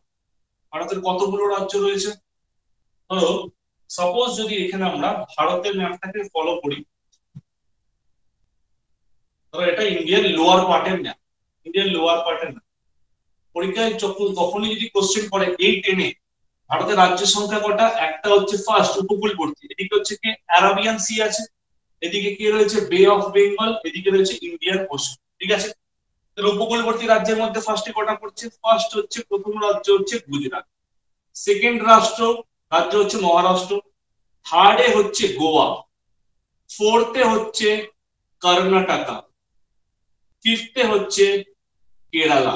ভারতের কতগুলো রাজ্য রয়েছে? ধরো সাপোজ যদি এখানে আমরা ভারতের ম্যাপটাকে ফলো করি, ধরো এটা ইন্ডিয়ার লোয়ার পার্টের ম্যাপ, ইন্ডিয়ার লোয়ার পার্টের ম্যাপ। পরীক্ষায় যখনই যদি কোশ্চেন করে এই টেনে ভারতের রাজ্যের সংখ্যা কটা, একটা হচ্ছে ফার্স্ট উপকূলবর্তী, এদিকে হচ্ছে কি অ্যারাবিয়ান সি আছে, এদিকে কি রয়েছে বে অফ বেঙ্গল, এদিকে রয়েছে ইন্ডিয়ান ওশান। ঠিক আছে, উপকূলবর্তী রাজ্যের মধ্যে ফার্স্টে কটা পড়ছে? ফার্স্ট হচ্ছে প্রথম রাজ্য হচ্ছে গুজরাট, সেকেন্ড রাজ্য হচ্ছে মহারাষ্ট্র, থার্ডে হচ্ছে গোয়া, ফোর্থে হচ্ছে কর্ণাটকা, ফিফথে হচ্ছে কেরালা।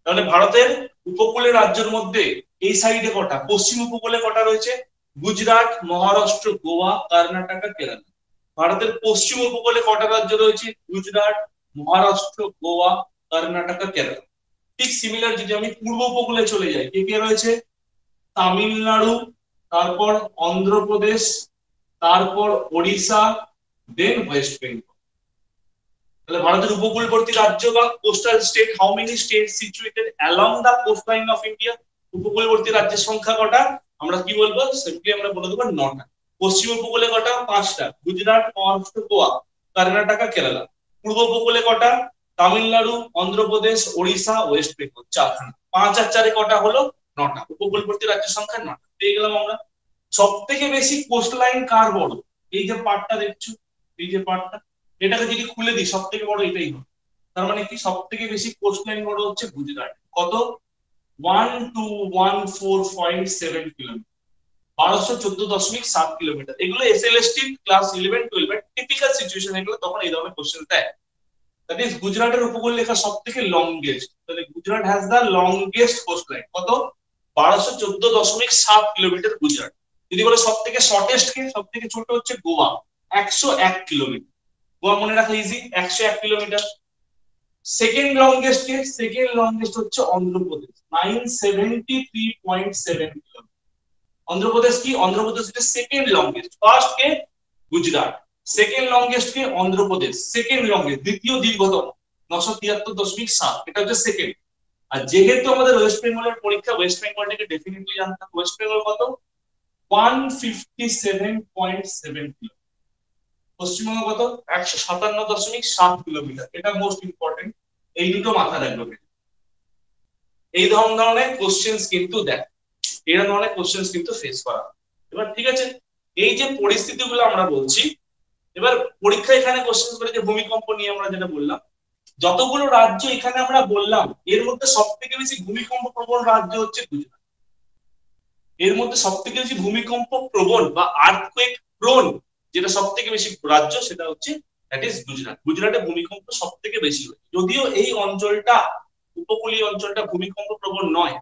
তাহলে ভারতের উপকূলের রাজ্যের মধ্যে এই সাইডে কটা, পশ্চিম উপকূলে কটা রয়েছে? গুজরাট, মহারাষ্ট্র, গোয়া, কর্ণাটকা, কেরালা। ভারতের পশ্চিম উপকূলে কটা রাজ্য রয়েছে? গুজরাট, মহারাষ্ট্র, গোয়া, কর্ণাটকা, কেরালা। ঠিক সিমিলার যদি আমি পূর্ব উপকূলে চলে যাই, কে কে রয়েছে? তামিলনাড়ু, তারপর অন্ধ্রপ্রদেশ, তারপর ওড়িশা, দেন ওয়েস্ট বেঙ্গল। তাহলে ভারতের উপকূলবর্তী রাজ্য বা coastal state, how many state situated along the coast line of India? উপকূলবর্তী রাজ্যের সংখ্যা কটা? আমরা কি বলবো, সিম্পলি আমরা বলে দেবো 9টা। পশ্চিম উপকূলে কটা? 5টা, গুজরাট, মহারাষ্ট্র, গোয়া, কর্ণাটকা, কেরালা। পূর্ব উপকূলে কটা? তামিলনাড়ু, অন্ধ্রপ্রদেশ, ওড়িশা, ওয়েস্ট বেঙ্গল, 4খানা। 5 আর 4 কটা হলো? 9টা। উপকূলবর্তী রাজ্যের সংখ্যা 9টা পেয়ে গেলাম আমরা। সব থেকে বেশি কোস্ট লাইন কার বড়? এই যে পার্টটা দেখছো, এই যে পার্টটা, এটাকে যদি খুলে দিই সব থেকে বড় এটাই হবে। তার মানে কি সব থেকে বেশি কোস্ট লাইন বড় হচ্ছে গুজরাট। কত? 1214.7 কিলোমিটার, 1214.7 কিলোমিটার। এগুলো এসএলএসটি ক্লাস 11-12 এর টিপিক্যাল সিচুয়েশন, এগুলো তখন এই ধরনের কোশ্চেন দেয়। দ্যাট ইজ গুজরাটের উপকূল রেখা সব থেকে লংগেস্ট, তাহলে Gujarat has the longest coast line. কত? 1214.7 কিলোমিটার গুজরাট। যদি বলে সব থেকে শর্টেস্ট কে, সব থেকে ছোট হচ্ছে গোয়া, 101 কিলোমিটার। গোয়া মনে রাখা ইজি, 101 কিলোমিটার। সেকেন্ড লংগেস্ট কে? সেকেন্ড লংগেস্ট হচ্ছে অন্ধ্রপ্রদেশ, 973.7 কিলোমিটার। অন্ধ্রপ্রদেশ কি? অন্ধ্রপ্রদেশ হচ্ছে সেকেন্ড লংগেস্ট। ফার্স্ট কে? গুজরাট, সেকেন্ড লংগেস্ট কে? অন্ধ্রপ্রদেশ, সেকেন্ড লংগেস্ট, দ্বিতীয় দীর্ঘতম 973.7, এটা হচ্ছে সেকেন্ড। আর যেহেতু আমাদের ওয়েস্ট বেঙ্গলের পরীক্ষা, ওয়েস্ট বেঙ্গলটাকে ডেফিনেটলি জানতাম। ওয়েস্ট বেঙ্গল কত? 157.7 কিলোমিটার। পশ্চিমবঙ্গ কত? 157.7 কিলোমিটার। এটা মোস্ট ইম্পর্টেন্ট, এই দুটো মাথায় রাখবে। এই ধরনের কোশ্চেন্স কিন্তু দেখ, এই ধরনের কোশ্চেন্স কিন্তু ফেস করা। এবার ঠিক আছে, এই যে পরিস্থিতিগুলো আমরা বলছি, এবার পরীক্ষা এখানে কোশ্চেন করে যে ভূমিকম্প নিয়ে আমরা যেটা বললাম, যতগুলো রাজ্য এখানে আমরা বললাম, এর মধ্যে সবথেকে বেশি ভূমিকম্প প্রবণ রাজ্য হচ্ছে গুজরাট। এর মধ্যে সবথেকে বেশি ভূমিকম্প প্রবণ বা আর্থকুয়েক প্রোন যেটা সবথেকে বেশি রাজ্য, সেটা হচ্ছে দ্যাট ইজ গুজরাট। গুজরাটে ভূমিকম্প সবথেকে বেশি হয়। যদিও এই অঞ্চলটা, উপকূলীয় অঞ্চলটা ভূমিকম্প প্রবণ নয়,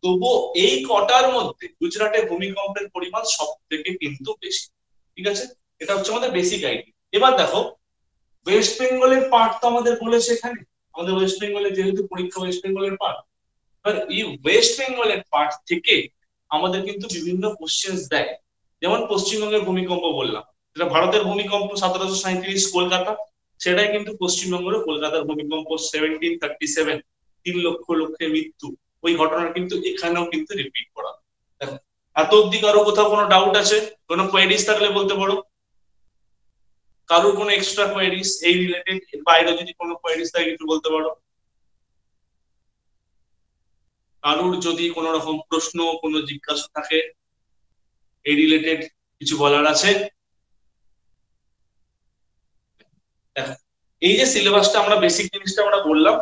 তবুও এই কটার মধ্যে গুজরাটে ভূমিকম্পের পরিমাণ সবথেকে কিন্তু বেশি। ঠিক আছে, এটা হচ্ছে আমাদের বেসিক আইডিয়া। এবার দেখো ওয়েস্ট বেঙ্গলের পার্ট তো আমাদের বলেছে এখানে, আমাদের ওয়েস্ট বেঙ্গলের যেহেতু পরীক্ষা ওয়েস্ট বেঙ্গলের পার্ট, এবার এই ওয়েস্ট বেঙ্গলের পার্ট থেকে আমাদের কিন্তু বিভিন্ন কোশ্চেন দেয়। যেমন পশ্চিমবঙ্গের ভূমিকম্প বললাম, যেটা ভারতের ভূমিকম্প 1737 কলকাতা, সেটাই কিন্তু পশ্চিমবঙ্গের কলকাতার ভূমিকম্প 1737, 3 লক্ষ লোকের মৃত্যু। ওই ঘটনা কিন্তু এখানেও কিন্তু রিপিট করা। দেখো এত অব্দি কারো কোথাও কোনো ডাউট আছে? কোনো কোয়েরিজ থাকলে বলতে পারো। কারোর কোনো এক্সট্রা কোয়েরিজ এই রিলেটেড, এর বাইরে যদি কোনো কোয়েরিজ থাকে একটু বলতে পারো। কারোর যদি কোনো রকম প্রশ্ন কোনো জিজ্ঞাসা থাকে এই রিলেটেড কিছু বলার আছে? এই যে সিলেবাসটা আমরা বেসিক জিনিসটা আমরা বললাম,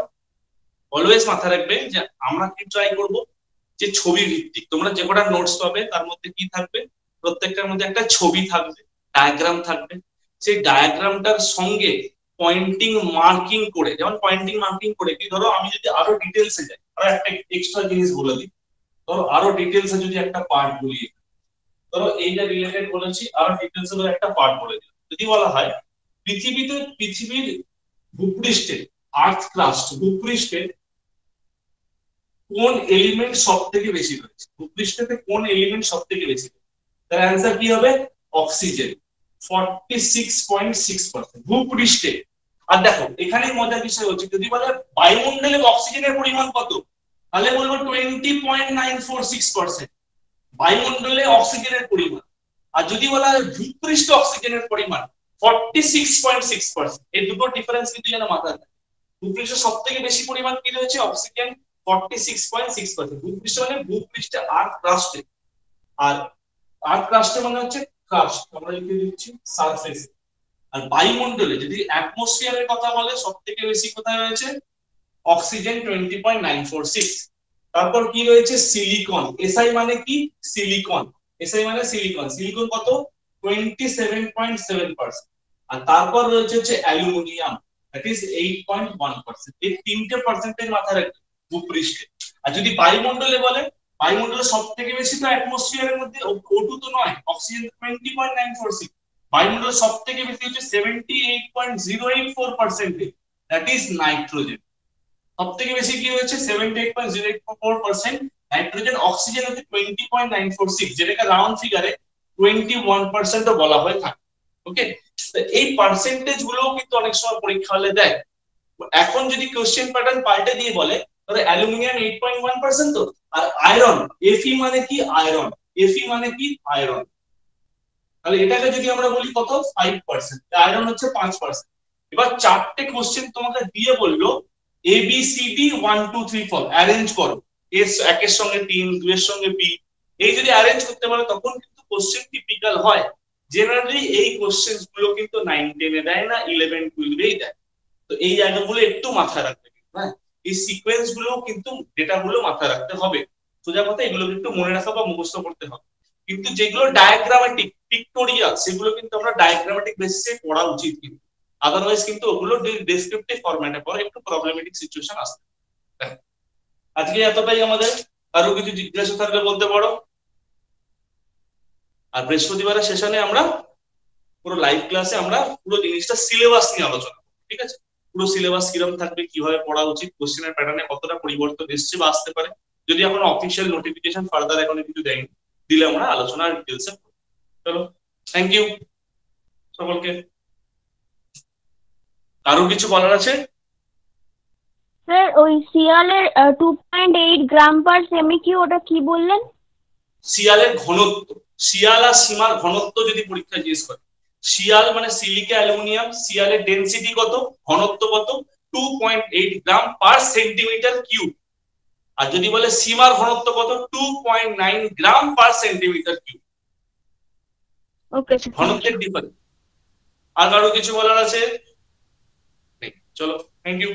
অলওয়েজ মাথায় রাখবে যে আমরা কি ট্রাই করব যে ছবি ভিত্তিক তোমরা যে কটা নোটস পাবে তার মধ্যে কি থাকবে, প্রত্যেকটার মধ্যে একটা ছবি থাকবে, ডায়াগ্রাম থাকবে। সেই ডায়াগ্রামটার সঙ্গে পয়েন্টিং মার্কিং করে, যেমন পয়েন্টিং মার্কিং করে কি, ধরো আমি যদি আরো ডিটেলসে যাই, আর একটা এক্সট্রা জিনিস বলে দিই, ধরো আরো ডিটেলসে যদি একটা পার্ট বলি, ধরো এইটা রিলেটেড বলেছি, আরো ডিটেলসে একটা পার্ট বলে দিই। যদি বলা হয় পৃথিবীর ভূপৃষ্ঠে, আর্থ ক্রাস্ট ভূপৃষ্ঠে কোন এলিমেন্ট সব থেকে বেশি রয়েছে, ভূপৃষ্ঠতে কোন এলিমেন্ট সব থেকে বেশি, তার অ্যান্সার কি হবে? অক্সিজেন 46.6% ভূপৃষ্ঠে। আর দেখো এখানে মজার বিষয় হচ্ছে, যদি বলে বায়ুমণ্ডলে অক্সিজেনের পরিমাণ কত, তাহলে বলবো 20.946% বায়ুমণ্ডলে অক্সিজেনের পরিমাণ। আর যদি বলা হয় ভূপৃষ্ঠ অক্সিজেনের পরিমাণ 46.6%, এই দুটো ডিফারেন্স কিন্তু যেন মাথায় থাকে। ভূপৃষ্ঠে সব থেকে বেশি পরিমাণ কি রয়েছে? অক্সিজেন 46.6%। ভূপৃষ্ঠ মানে ভূপৃষ্ঠে, আর্থ ক্রাস্টে। আর আর্থ ক্রাস্টে মানে হচ্ছে ক্রাস্ট, আমরা লিখে দিচ্ছি সারফেস। আর বায়ুমণ্ডলে যদি অ্যাটমসফিয়ারের কথা বলে, সব থেকে বেশি কোথায় রয়েছে? অক্সিজেন 20.946। তারপর কি রয়েছে? সিলিকন। এসআই মানে কি? সিলিকন। এসআই মানে সিলিকন। সিলিকন কত? 27.7%। আর তারপর রয়েছে হচ্ছে অ্যালুমিনিয়াম, দ্যাট ইজ 8.1%। এই তিনটে পার্সেন্টেজ মাথায় রাখবে ভূপৃষ্ঠে। আর যদি বায়ুমণ্ডলে বলে, বায়ুমণ্ডলে সব থেকে বেশি তো অ্যাটমসফিয়ারের মধ্যে O2 তো নয়, অক্সিজেন 20.946। বায়ুমণ্ডলে সব থেকে বেশি হচ্ছে 78.084%, দ্যাট ইজ নাইট্রোজেন। সব থেকে বেশি কি হয়েছে? 78.084% নাইট্রোজেন। অক্সিজেন হচ্ছে 20.946, যেটাকে রাউন্ড ফিগারে 21% বলা হয়ে থাকে। ওকে, এই পার্সেন্টেজ গুলো কিন্তু অনেক সময় পরীক্ষা হলে দেয়। এখন যদি কোশ্চেন প্যাটার্ন পাল্টে দিয়ে বলে, তাহলে অ্যালুমিনিয়াম 8.1%, তো আর আয়রন, এফি মানে কি? আয়রন। এফি মানে কি? আয়রন। তাহলে এটাকে যদি আমরা বলি কত? 5%। আয়রন হচ্ছে 5%। এবার চারটে কোশ্চেন তোমাকে দিয়ে বললো A B C D 1 2 3 4 arrange করো, একের সঙ্গে 3, 2 এর সঙ্গে বি। এই যদি অ্যারেঞ্জ করতে পারো তখন কিন্তু কোশ্চেন টিপিক্যাল হয়। জেনারেলি এই কোশ্চেন গুলো কিন্তু 9 10 এ দেয় না, 11 12 এই দেয়। তো এই জায়গাগুলো একটু মাথায় রাখতে হবে। হ্যাঁ, এই সিকোয়েন্স গুলো কিন্তু, ডেটা গুলো মাথায় রাখতে হবে। সোজা কথা এগুলো কিন্তু মনে রাখা বা মুখস্থ করতে হবে। কিন্তু যেগুলো ডায়াগ্রামেটিক পিক্টোরিয়াল, সেগুলো কিন্তু আমরা ডায়াগ্রামেটিক বেসিসে পড়া উচিত। কিন্তু আদারওয়াইজ কিন্তু ওগুলো ডেসক্রিপটিভ ফরম্যাটে পড়ে একটু প্রবলেমেটিক সিচুয়েশন আসতে পারে। আজকে এতটাই আমাদের। আরো কিছু জিজ্ঞাসা থাকলে বলতে পারো। আর বৃহস্পতিবারের সেশনে আমরা পুরো লাইভ ক্লাসে আমরা পুরো জিনিসটা সিলেবাস নিয়ে আলোচনা করব, ঠিক আছে? পুরো সিলেবাস কিরকম থাকবে, কিভাবে পড়া উচিত, কোশ্চেনের প্যাটার্নে কতটা পরিবর্তন এসছে বা আসতে পারে, যদি এখন অফিসিয়াল নোটিফিকেশন ফার্দার এখন কিছু দেয়নি, দিলে আমরা আলোচনা ডিটেলসে। চলো, থ্যাংক ইউ সকলকে। আরো কিছু বলার আছে? স্যার ওই শিয়ালের 2.8 গ্রাম পার সেমি কিউ, ওটা কি বললেন? শিয়ালের ঘনত্ব, শিয়াল আর সীমার ঘনত্ব যদি পরীক্ষা জিজ্ঞেস করে, শিয়াল মানে সিলিকা অ্যালুমিনিয়াম, শিয়ালের ডেনসিটি কত, ঘনত্ব কত? 2.8 গ্রাম পার সেন্টিমিটার কিউব। আর যদি বলে সীমার ঘনত্ব কত? 2.9 gram per centimetre cube. Okay sir, thank you. ঘনত্বের ডিফারেন্স। আর কারো কিছু বলার আছে? চলো, থ্যাংক ইউ।